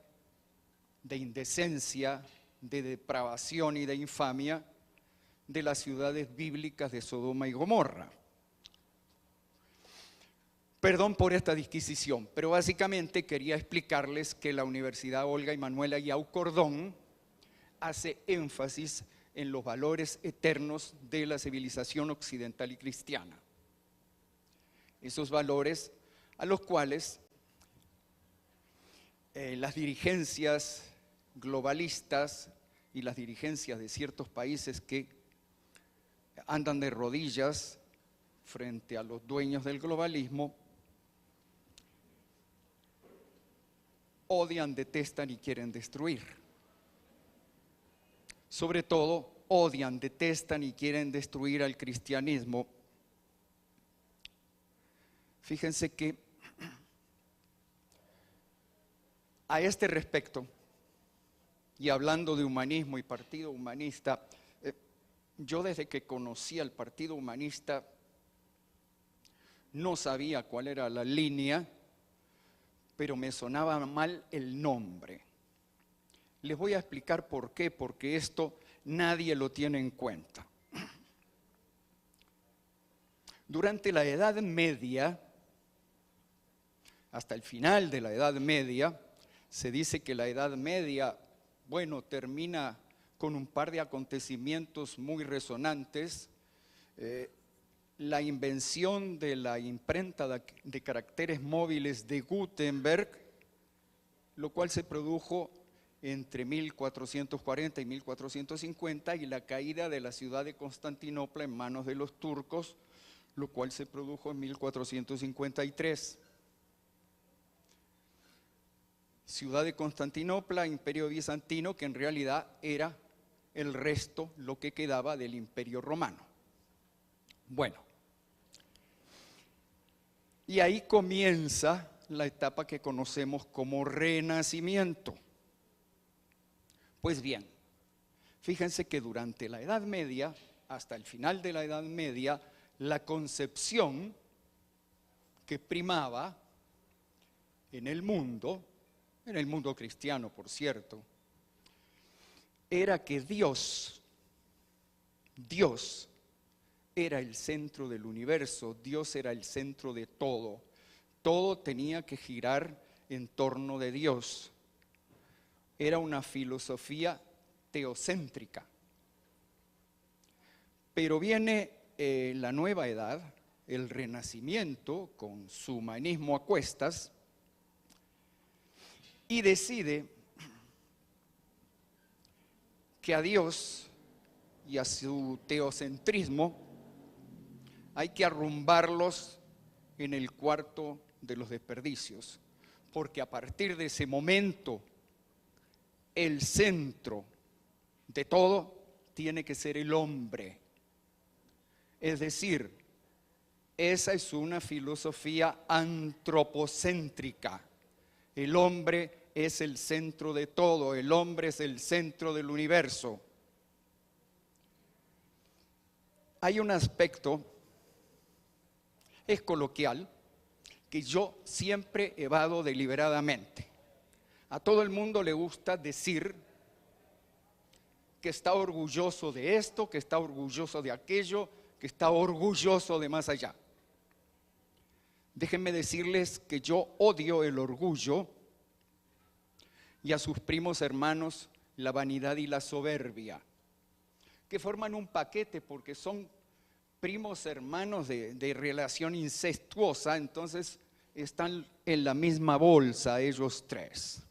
de indecencia, de depravación y de infamia de las ciudades bíblicas de Sodoma y Gomorra. Perdón por esta disquisición, pero básicamente quería explicarles que la Universidad Olga y Manuela Yao Cordón hace énfasis en los valores eternos de la civilización occidental y cristiana. Esos valores a los cuales las dirigencias globalistas y las dirigencias de ciertos países que andan de rodillas frente a los dueños del globalismo odian, detestan y quieren destruir. Sobre todo, odian, detestan y quieren destruir al cristianismo. Fíjense que a este respecto, y hablando de humanismo y partido humanista, yo desde que conocí al Partido Humanista no sabía cuál era la línea, pero me sonaba mal el nombre. Les voy a explicar por qué, porque esto nadie lo tiene en cuenta. Durante la Edad Media, hasta el final de la Edad Media, Se dice que la Edad Media, bueno, termina con un par de acontecimientos muy resonantes. La invención de la imprenta de caracteres móviles de Gutenberg, lo cual se produjo entre 1440 y 1450, y la caída de la ciudad de Constantinopla en manos de los turcos, lo cual se produjo en 1453. Ciudad de Constantinopla, Imperio Bizantino, que en realidad era el resto, lo que quedaba del Imperio Romano. Bueno, y ahí comienza la etapa que conocemos como Renacimiento. Pues bien, fíjense que durante la Edad Media, hasta el final de la Edad Media, la concepción que primaba en el mundo cristiano, por cierto, era que Dios era el centro del universo, Dios era el centro de todo. Todo tenía que girar en torno de Dios. Era una filosofía teocéntrica. Pero viene la nueva edad, el Renacimiento, con su humanismo a cuestas, y decide que a Dios y a su teocentrismo hay que arrumbarlos en el cuarto de los desperdicios, porque a partir de ese momento el centro de todo tiene que ser el hombre. Es decir, esa es una filosofía antropocéntrica. El hombre es el centro de todo, el hombre es el centro del universo. Hay un aspecto, es coloquial, que yo siempre evado deliberadamente. A todo el mundo le gusta decir que está orgulloso de esto, que está orgulloso de aquello, que está orgulloso de más allá. Déjenme decirles que yo odio el orgullo y a sus primos hermanos la vanidad y la soberbia, que forman un paquete porque son primos hermanos de relación incestuosa, entonces están en la misma bolsa ellos tres.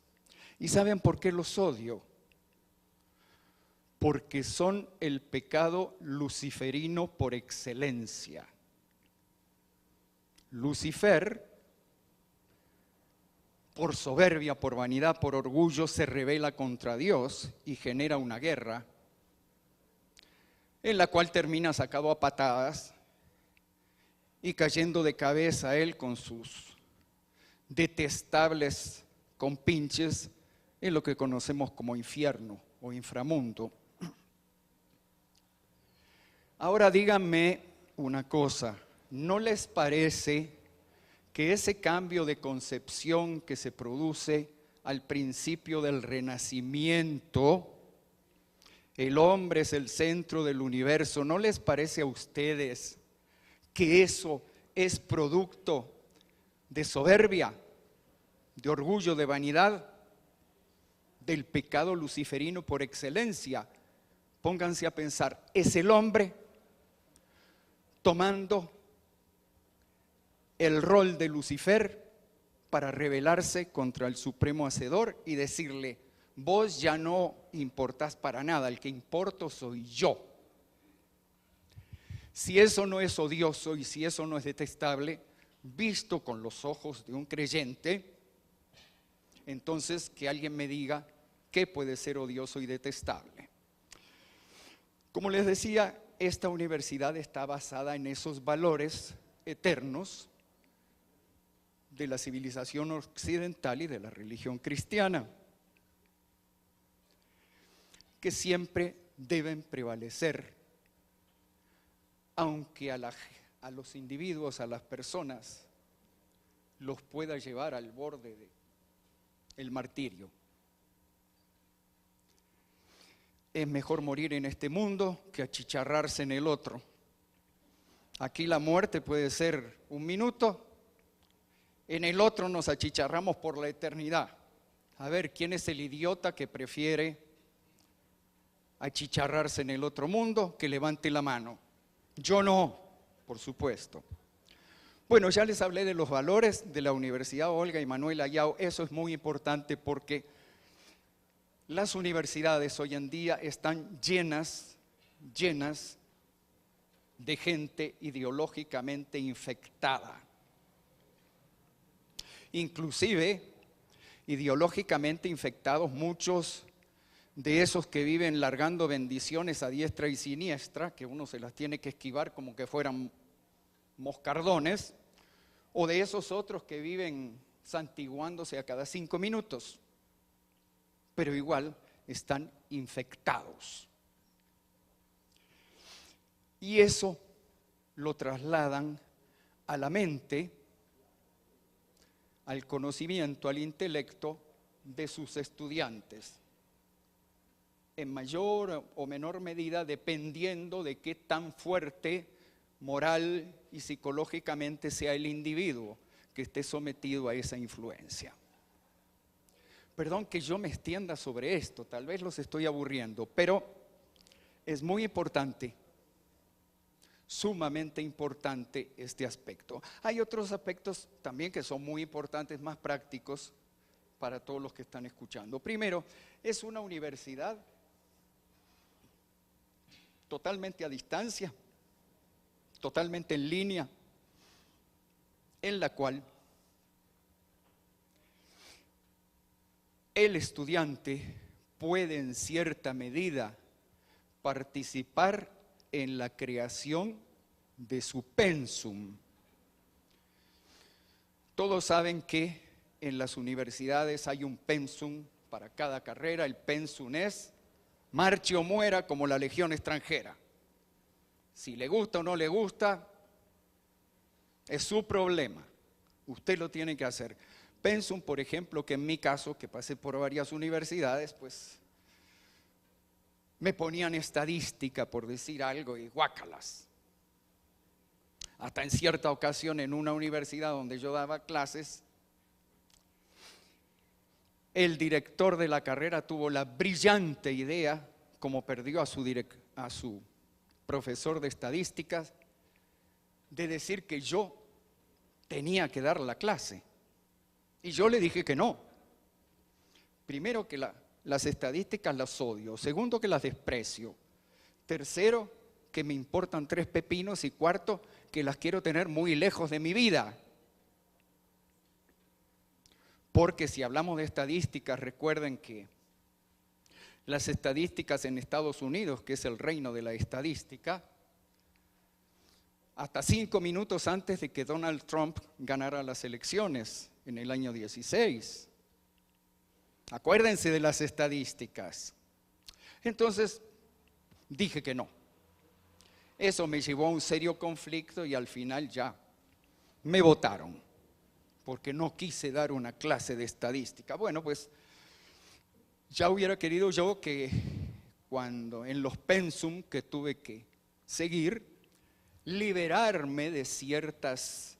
¿Y saben por qué los odio? Porque son el pecado luciferino por excelencia. Lucifer, por soberbia, por vanidad, por orgullo, se rebela contra Dios y genera una guerra en la cual termina sacado a patadas y cayendo de cabeza él con sus detestables compinches en lo que conocemos como infierno o inframundo. Ahora díganme una cosa, ¿no les parece que ese cambio de concepción que se produce al principio del Renacimiento, el hombre es el centro del universo, ¿no les parece a ustedes que eso es producto de soberbia, de orgullo, de vanidad, del pecado luciferino por excelencia? Pónganse a pensar, es el hombre tomando el rol de Lucifer para rebelarse contra el supremo hacedor y decirle: vos ya no importás para nada, el que importo soy yo. Si eso no es odioso y si eso no es detestable, visto con los ojos de un creyente, entonces que alguien me diga qué puede ser odioso y detestable. Como les decía, esta universidad está basada en esos valores eternos de la civilización occidental y de la religión cristiana, que siempre deben prevalecer, aunque a los individuos, a las personas, los pueda llevar al borde del martirio. Es mejor morir en este mundo que achicharrarse en el otro. Aquí la muerte puede ser un minuto, en el otro nos achicharramos por la eternidad. A ver, ¿quién es el idiota que prefiere achicharrarse en el otro mundo? Que levante la mano. Yo no, por supuesto. Bueno, ya les hablé de los valores de la Universidad Olga y Manuel Ayau. Eso es muy importante porque las universidades hoy en día están llenas de gente ideológicamente infectada. Inclusive, ideológicamente infectados muchos de esos que viven largando bendiciones a diestra y siniestra, que uno se las tiene que esquivar como que fueran moscardones, o de esos otros que viven santiguándose a cada 5 minutos, pero igual están infectados. Y eso lo trasladan a la mente, al conocimiento, al intelecto de sus estudiantes, en mayor o menor medida dependiendo de qué tan fuerte moral y psicológicamente sea el individuo que esté sometido a esa influencia. Perdón que yo me extienda sobre esto, tal vez los estoy aburriendo, pero es muy importante, sumamente importante este aspecto. Hay otros aspectos también que son muy importantes, más prácticos para todos los que están escuchando. Primero, es una universidad totalmente a distancia, totalmente en línea, en la cual el estudiante puede en cierta medida participar en la creación de su pensum. Todos saben que en las universidades hay un pensum para cada carrera. El pensum es marche o muera como la legión extranjera. Si le gusta o no le gusta, es su problema. Usted lo tiene que hacer. Pensum, por ejemplo, que en mi caso, que pasé por varias universidades, pues me ponían estadística, por decir algo, y guácalas. Hasta en cierta ocasión en una universidad donde yo daba clases, el director de la carrera tuvo la brillante idea, como perdió a su profesor de estadísticas, de decir que yo tenía que dar la clase. Y yo le dije que no. Primero, que las estadísticas las odio. Segundo, que las desprecio. Tercero, que me importan 3 pepinos. Y cuarto, que las quiero tener muy lejos de mi vida. Porque si hablamos de estadísticas, recuerden que las estadísticas en Estados Unidos, que es el reino de la estadística, hasta 5 minutos antes de que Donald Trump ganara las elecciones en el año 16. Acuérdense de las estadísticas. Entonces, dije que no. Eso me llevó a un serio conflicto y al final ya me votaron, porque no quise dar una clase de estadística. Bueno, pues ya hubiera querido yo que cuando en los pensum que tuve que seguir, liberarme de ciertos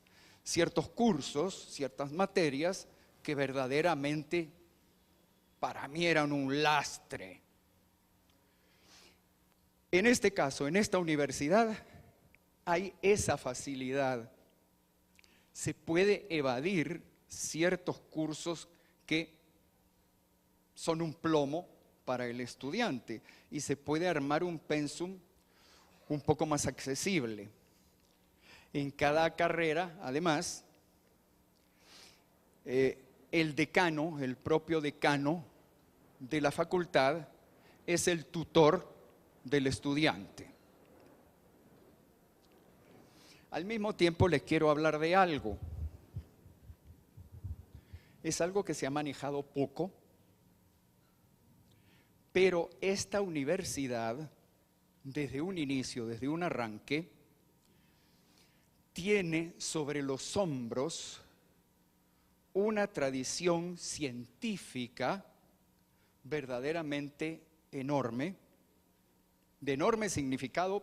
cursos, ciertas materias que verdaderamente para mí eran un lastre. En este caso, en esta universidad, hay esa facilidad. Se puede evadir ciertos cursos que son un plomo para el estudiante y se puede armar un pensum un poco más accesible. En cada carrera, además, el decano, el propio decano de la facultad, es el tutor del estudiante. Al mismo tiempo les quiero hablar de algo. Es algo que se ha manejado poco, pero esta universidad, desde un inicio, desde un arranque, tiene sobre los hombros una tradición científica verdaderamente enorme, de enorme significado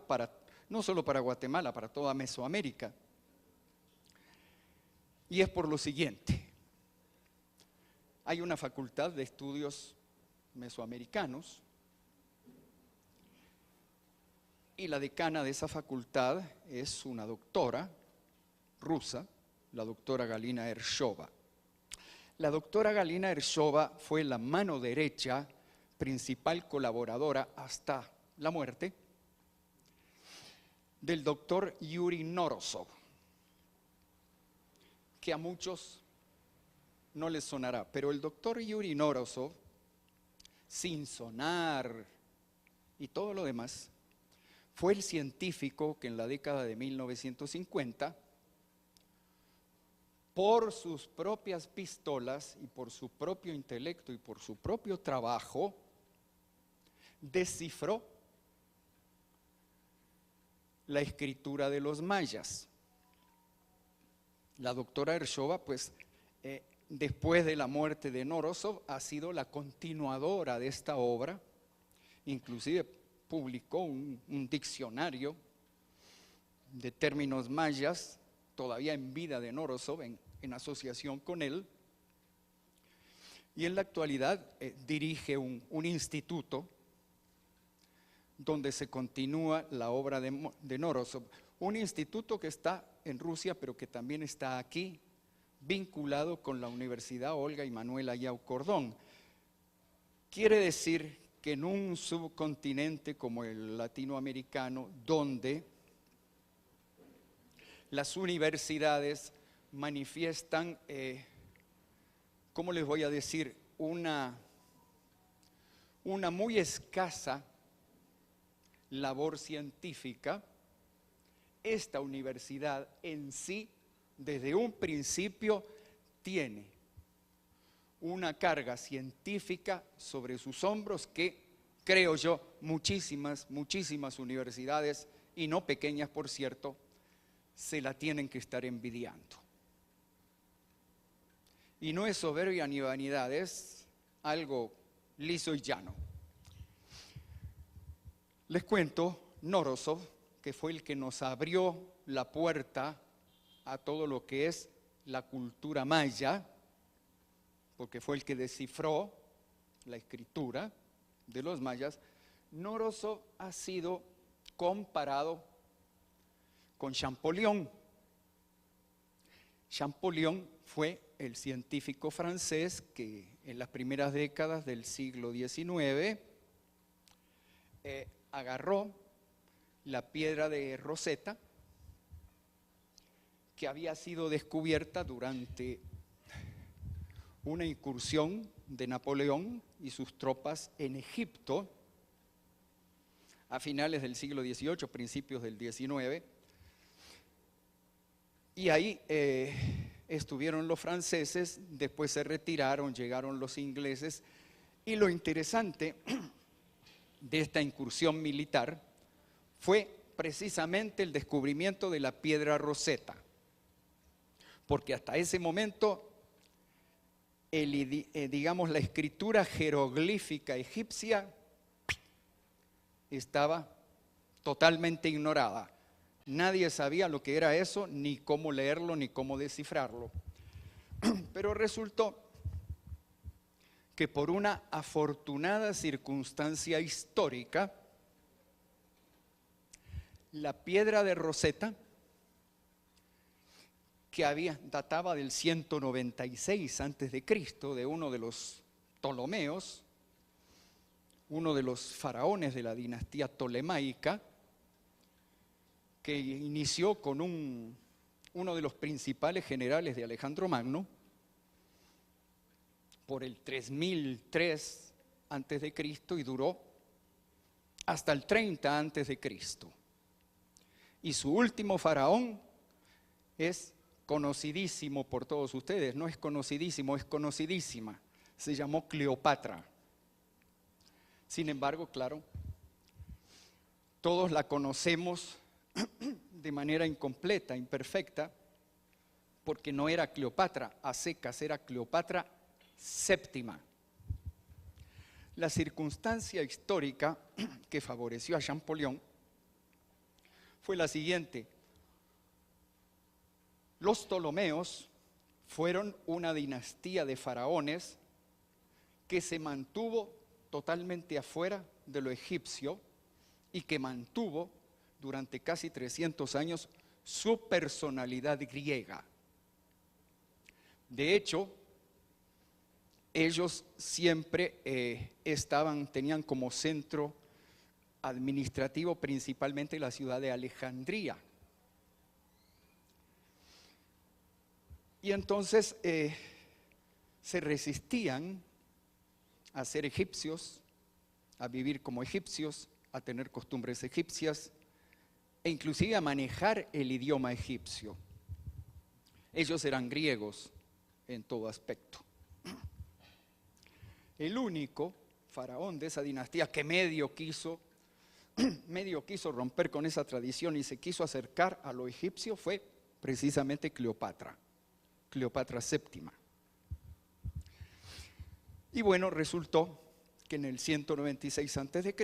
no solo para Guatemala, para toda Mesoamérica. Y es por lo siguiente: hay una facultad de estudios mesoamericanos y la decana de esa facultad es una doctora rusa, la doctora Galina Ershova. La doctora Galina Ershova fue la mano derecha, principal colaboradora hasta la muerte, del doctor Yuri Norosov, que a muchos no les sonará, pero el doctor Yuri Norosov, sin sonar y todo lo demás, fue el científico que en la década de 1950, por sus propias pistolas y por su propio intelecto y por su propio trabajo, descifró la escritura de los mayas. La doctora Ershova, pues, después de la muerte de Norosov, ha sido la continuadora de esta obra, inclusive publicó un diccionario de términos mayas, todavía en vida de Norosov, en asociación con él, y en la actualidad dirige un instituto donde se continúa la obra de Norosov, un instituto que está en Rusia, pero que también está aquí, vinculado con la Universidad Olga y Manuel Ayau Cordón. Quiere decir que en un subcontinente como el latinoamericano, donde las universidades manifiestan, ¿cómo les voy a decir?, una muy escasa labor científica, esta universidad en sí, desde un principio, tiene una carga científica sobre sus hombros que, creo yo, muchísimas universidades, y no pequeñas por cierto, se la tienen que estar envidiando. Y no es soberbia ni vanidad, es algo liso y llano. Les cuento, Norosov, que fue el que nos abrió la puerta a todo lo que es la cultura maya, porque fue el que descifró la escritura de los mayas. Norosov ha sido comparado con Champollion. Champollion fue el científico francés que en las primeras décadas del siglo XIX agarró la piedra de Rosetta, que había sido descubierta durante una incursión de Napoleón y sus tropas en Egipto a finales del siglo XVIII, principios del XIX, y ahí estuvieron los franceses, después se retiraron, llegaron los ingleses, y lo interesante de esta incursión militar fue precisamente el descubrimiento de la piedra Rosetta, porque hasta ese momento, digamos, la escritura jeroglífica egipcia estaba totalmente ignorada. Nadie sabía lo que era eso, ni cómo leerlo, ni cómo descifrarlo. Pero resultó que por una afortunada circunstancia histórica, la piedra de Rosetta, que databa del 196 a.C., de uno de los Ptolomeos, uno de los faraones de la dinastía tolemaica, que inició con uno de los principales generales de Alejandro Magno, por el 3003 a.C. y duró hasta el 30 a.C. Y su último faraón es conocidísimo por todos ustedes, no es conocidísimo, es conocidísima, se llamó Cleopatra. Sin embargo, claro, todos la conocemos de manera incompleta, imperfecta, porque no era Cleopatra a secas, era Cleopatra VII. La circunstancia histórica que favoreció a Champollion fue la siguiente. Los Ptolomeos fueron una dinastía de faraones que se mantuvo totalmente afuera de lo egipcio y que mantuvo durante casi 300 años su personalidad griega. De hecho, ellos siempre tenían como centro administrativo principalmente la ciudad de Alejandría. Y entonces se resistían a ser egipcios, a vivir como egipcios, a tener costumbres egipcias e inclusive a manejar el idioma egipcio. Ellos eran griegos en todo aspecto. El único faraón de esa dinastía que medio quiso romper con esa tradición y se quiso acercar a lo egipcio fue precisamente Cleopatra VII. Y bueno, resultó que en el 196 a.C.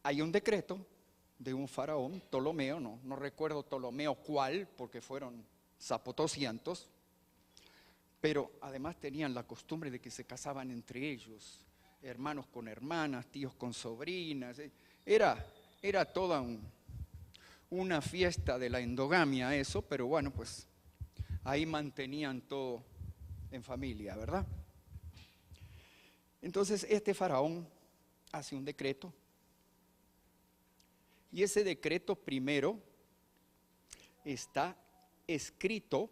hay un decreto de un faraón, Ptolomeo, no recuerdo Ptolomeo cuál, porque fueron zapotoscientos, pero además tenían la costumbre de que se casaban entre ellos, hermanos con hermanas, tíos con sobrinas. Era toda una fiesta de la endogamia eso, pero bueno, pues ahí mantenían todo en familia, ¿verdad? Entonces este faraón hace un decreto, y ese decreto primero está escrito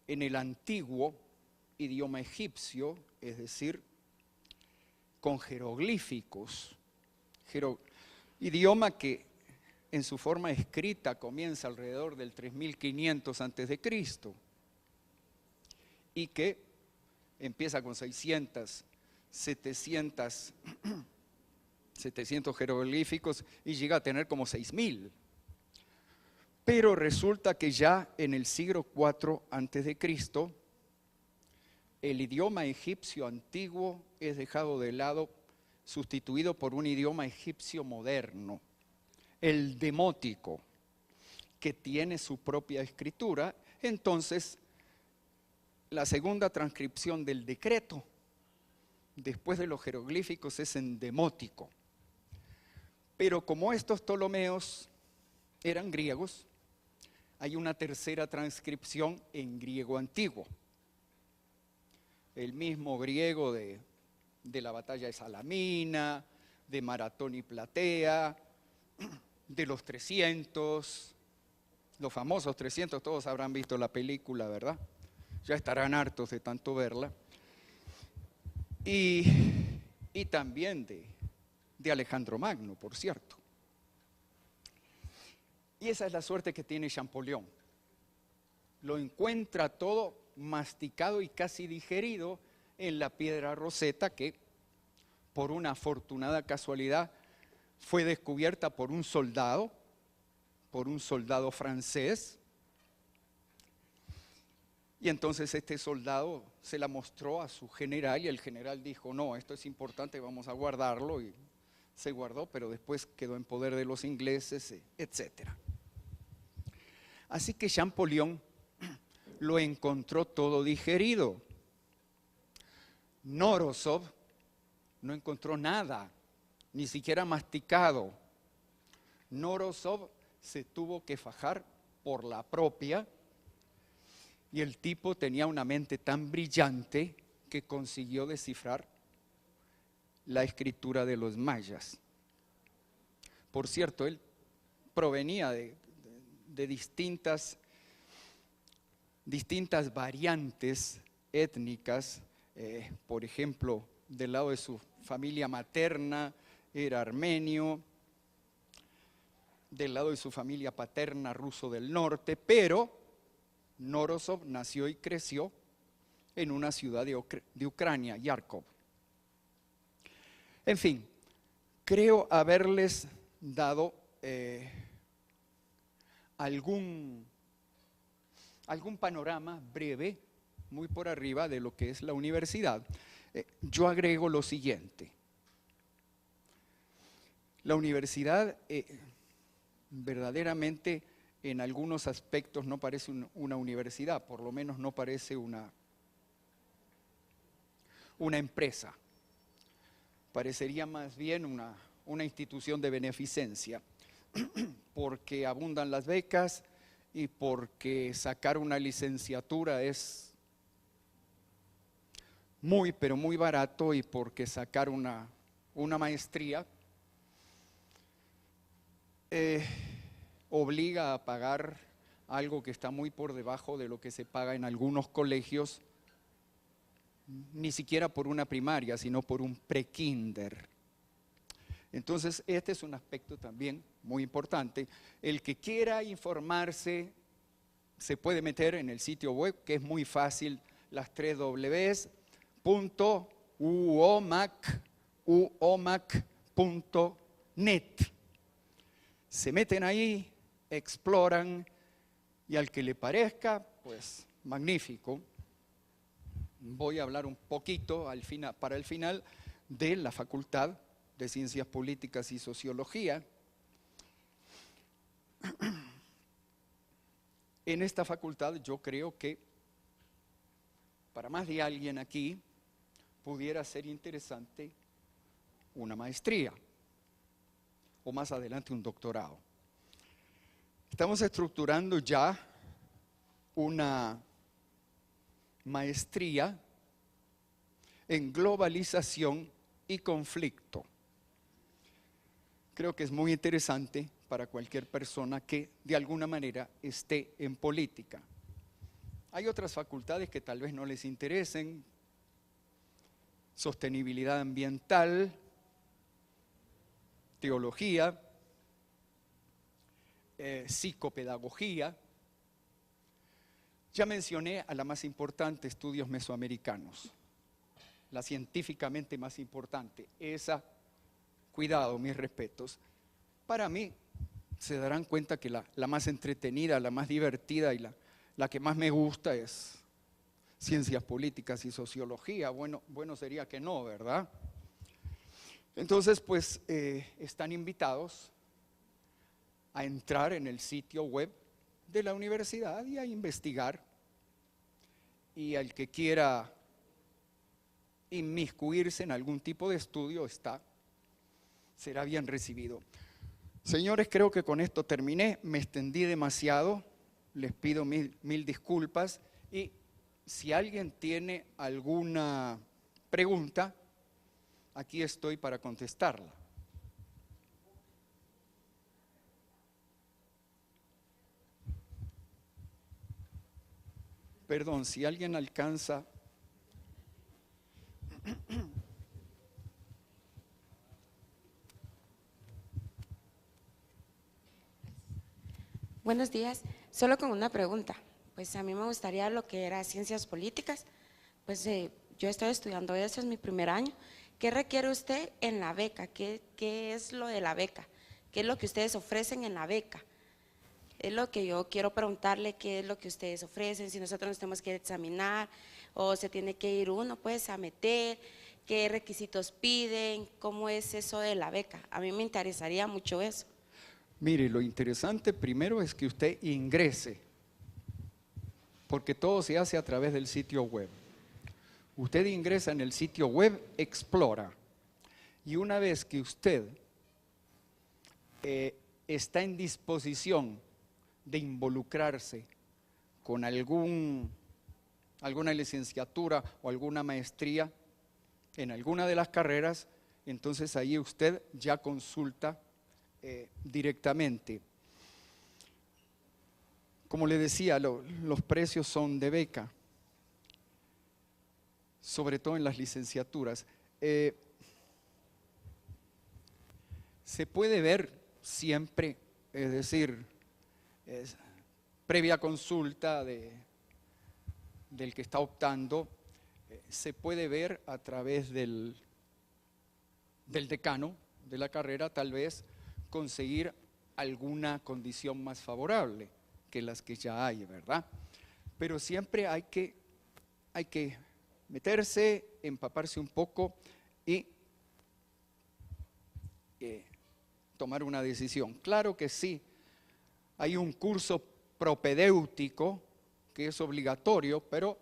en el antiguo idioma egipcio, es decir, con jeroglíficos, idioma que en su forma escrita comienza alrededor del 3500 a.C. y que empieza con 700 jeroglíficos y llega a tener como 6000. Pero resulta que ya en el siglo IV a.C., el idioma egipcio antiguo es dejado de lado, sustituido por un idioma egipcio moderno, el demótico, que tiene su propia escritura. Entonces, la segunda transcripción del decreto, después de los jeroglíficos, es en demótico. Pero como estos Ptolomeos eran griegos, hay una tercera transcripción en griego antiguo. El mismo griego de la batalla de Salamina, de Maratón y Platea, de los 300, los famosos 300, todos habrán visto la película, ¿verdad? Ya estarán hartos de tanto verla. Y también de Alejandro Magno, por cierto. Y esa es la suerte que tiene Champollion. Lo encuentra todo masticado y casi digerido en la piedra Rosetta, que por una afortunada casualidad fue descubierta por un soldado francés. Y entonces este soldado se la mostró a su general y el general dijo: no, esto es importante, vamos a guardarlo. Y se guardó, pero después quedó en poder de los ingleses, etc. Así que Champollion lo encontró todo digerido. Norodom no encontró nada, ni siquiera masticado. Norodom se tuvo que fajar por la propia, y el tipo tenía una mente tan brillante que consiguió descifrar la escritura de los mayas. Por cierto, él provenía de distintas variantes étnicas. Por ejemplo, del lado de su familia materna era armenio, del lado de su familia paterna ruso del norte, pero Norodom nació y creció en una ciudad de Ucrania, Yarkov. En fin, creo haberles dado algún panorama breve, muy por arriba, de lo que es la universidad. Yo agrego lo siguiente. La universidad verdaderamente en algunos aspectos no parece una universidad, por lo menos no parece una empresa. Parecería más bien una institución de beneficencia, porque abundan las becas y porque sacar una licenciatura es muy, pero muy barato, y porque sacar una maestría obliga a pagar algo que está muy por debajo de lo que se paga en algunos colegios, ni siquiera por una primaria, sino por un prekinder. Entonces, este es un aspecto también muy importante. El que quiera informarse se puede meter en el sitio web, que es muy fácil, las 3 W's.uomac.net. Se meten ahí, exploran, y al que le parezca, pues magnífico. Voy a hablar un poquito para el final de la Facultad de Ciencias Políticas y Sociología. En esta facultad yo creo que para más de alguien aquí pudiera ser interesante una maestría o más adelante un doctorado. Estamos estructurando ya una maestría en globalización y conflicto. Creo que es muy interesante para cualquier persona que de alguna manera esté en política. Hay otras facultades que tal vez no les interesen: sostenibilidad ambiental, teología, psicopedagogía. Ya mencioné a la más importante, estudios mesoamericanos, la científicamente más importante. Esa, cuidado, mis respetos. Para mí, se darán cuenta que la más entretenida, la más divertida y la que más me gusta es ciencias políticas y sociología. Bueno sería que no, ¿verdad? Entonces, pues, están invitados a entrar en el sitio web de la universidad y a investigar. Y al que quiera inmiscuirse en algún tipo de estudio será bien recibido. Señores, creo que con esto terminé. Me extendí demasiado. Les pido mil disculpas. Y si alguien tiene alguna pregunta, aquí estoy para contestarla. Perdón, si alguien alcanza. Buenos días, solo con una pregunta. Pues a mí me gustaría lo que era ciencias políticas. Pues yo estoy estudiando eso, es mi primer año. ¿Qué requiere usted en la beca? ¿Qué es lo de la beca? ¿Qué es lo que ustedes ofrecen en la beca? Es lo que yo quiero preguntarle, qué es lo que ustedes ofrecen, si nosotros nos tenemos que examinar o se tiene que ir uno pues a meter, qué requisitos piden, cómo es eso de la beca. A mí me interesaría mucho eso. Mire, lo interesante primero es que usted ingrese, porque todo se hace a través del sitio web. Usted ingresa en el sitio web, explora, y una vez que usted está en disposición de involucrarse con alguna licenciatura o alguna maestría en alguna de las carreras, entonces ahí usted ya consulta directamente. Como le decía, los precios son de beca, sobre todo en las licenciaturas. Se puede ver siempre, es decir, previa consulta del que está optando, se puede ver a través del decano de la carrera, tal vez conseguir alguna condición más favorable que las que ya hay, ¿verdad? Pero siempre hay que meterse, empaparse un poco y tomar una decisión. Claro que sí, Hay un curso propedéutico que es obligatorio, pero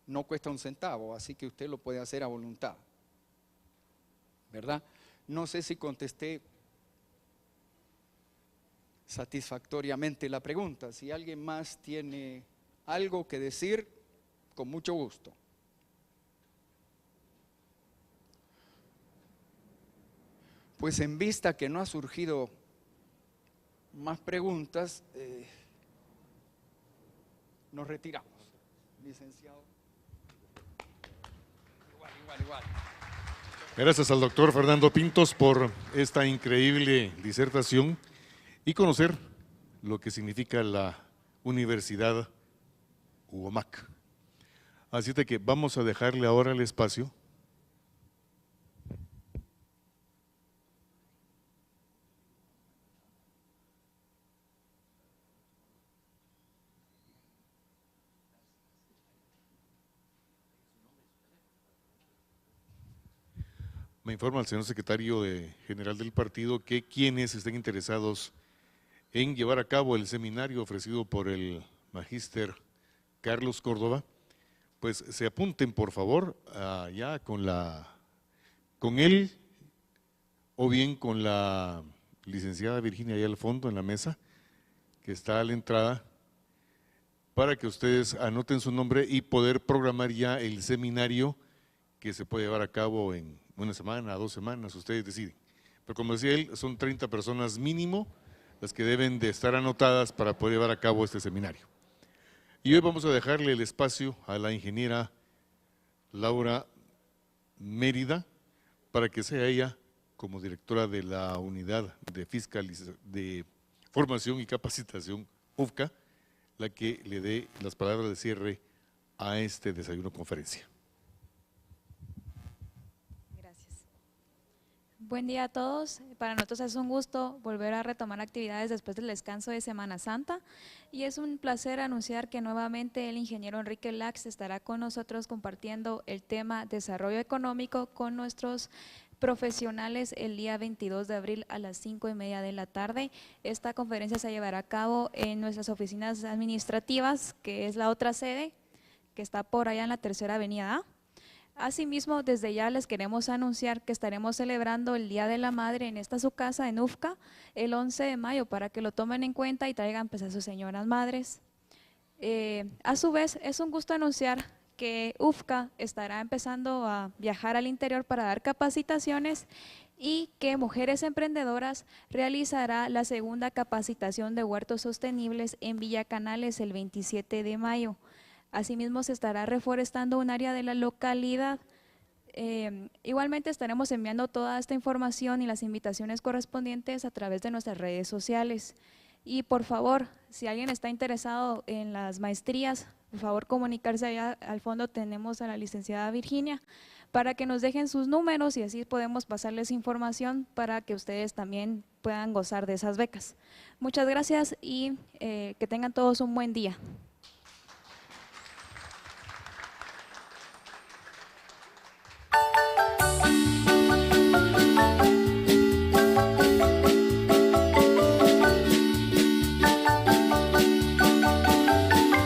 no cuesta un centavo, así que usted lo puede hacer a voluntad, ¿verdad? No sé si contesté satisfactoriamente la pregunta. Si alguien más tiene algo que decir, con mucho gusto. Pues en vista que no ha surgido más preguntas, nos retiramos. Licenciado. Igual. Gracias al doctor Fernando Pintos por esta increíble disertación y conocer lo que significa la Universidad UOMAC. Así de que vamos a dejarle ahora el espacio Me informa el señor secretario general del partido que quienes estén interesados en llevar a cabo el seminario ofrecido por el magíster Carlos Córdoba, pues se apunten por favor ya con él o bien con la licenciada Virginia allá al fondo en la mesa, que está a la entrada, para que ustedes anoten su nombre y poder programar ya el seminario que se puede llevar a cabo en una semana, 2 semanas, ustedes deciden. Pero como decía él, son 30 personas mínimo las que deben de estar anotadas para poder llevar a cabo este seminario. Y hoy vamos a dejarle el espacio a la ingeniera Laura Mérida para que sea ella, como directora de la Unidad de Formación y Capacitación UFCA, la que le dé las palabras de cierre a este desayuno conferencia. Buen día a todos. Para nosotros es un gusto volver a retomar actividades después del descanso de Semana Santa y es un placer anunciar que nuevamente el ingeniero Enrique Lax estará con nosotros compartiendo el tema desarrollo económico con nuestros profesionales el día 22 de abril a las 5:30 de la tarde. Esta conferencia se llevará a cabo en nuestras oficinas administrativas, que es la otra sede, que está por allá en la Tercera Avenida A. Asimismo, desde ya les queremos anunciar que estaremos celebrando el Día de la Madre en esta su casa en UFCA el 11 de mayo para que lo tomen en cuenta y traigan pues a sus señoras madres. A su vez, es un gusto anunciar que UFCA estará empezando a viajar al interior para dar capacitaciones y que Mujeres Emprendedoras realizará la segunda capacitación de huertos sostenibles en Villa Canales el 27 de mayo. Asimismo, se estará reforestando un área de la localidad. Igualmente estaremos enviando toda esta información y las invitaciones correspondientes a través de nuestras redes sociales. Y por favor, si alguien está interesado en las maestrías, por favor comunicarse allá al fondo, tenemos a la licenciada Virginia, para que nos dejen sus números y así podemos pasarles información para que ustedes también puedan gozar de esas becas. Muchas gracias y que tengan todos un buen día.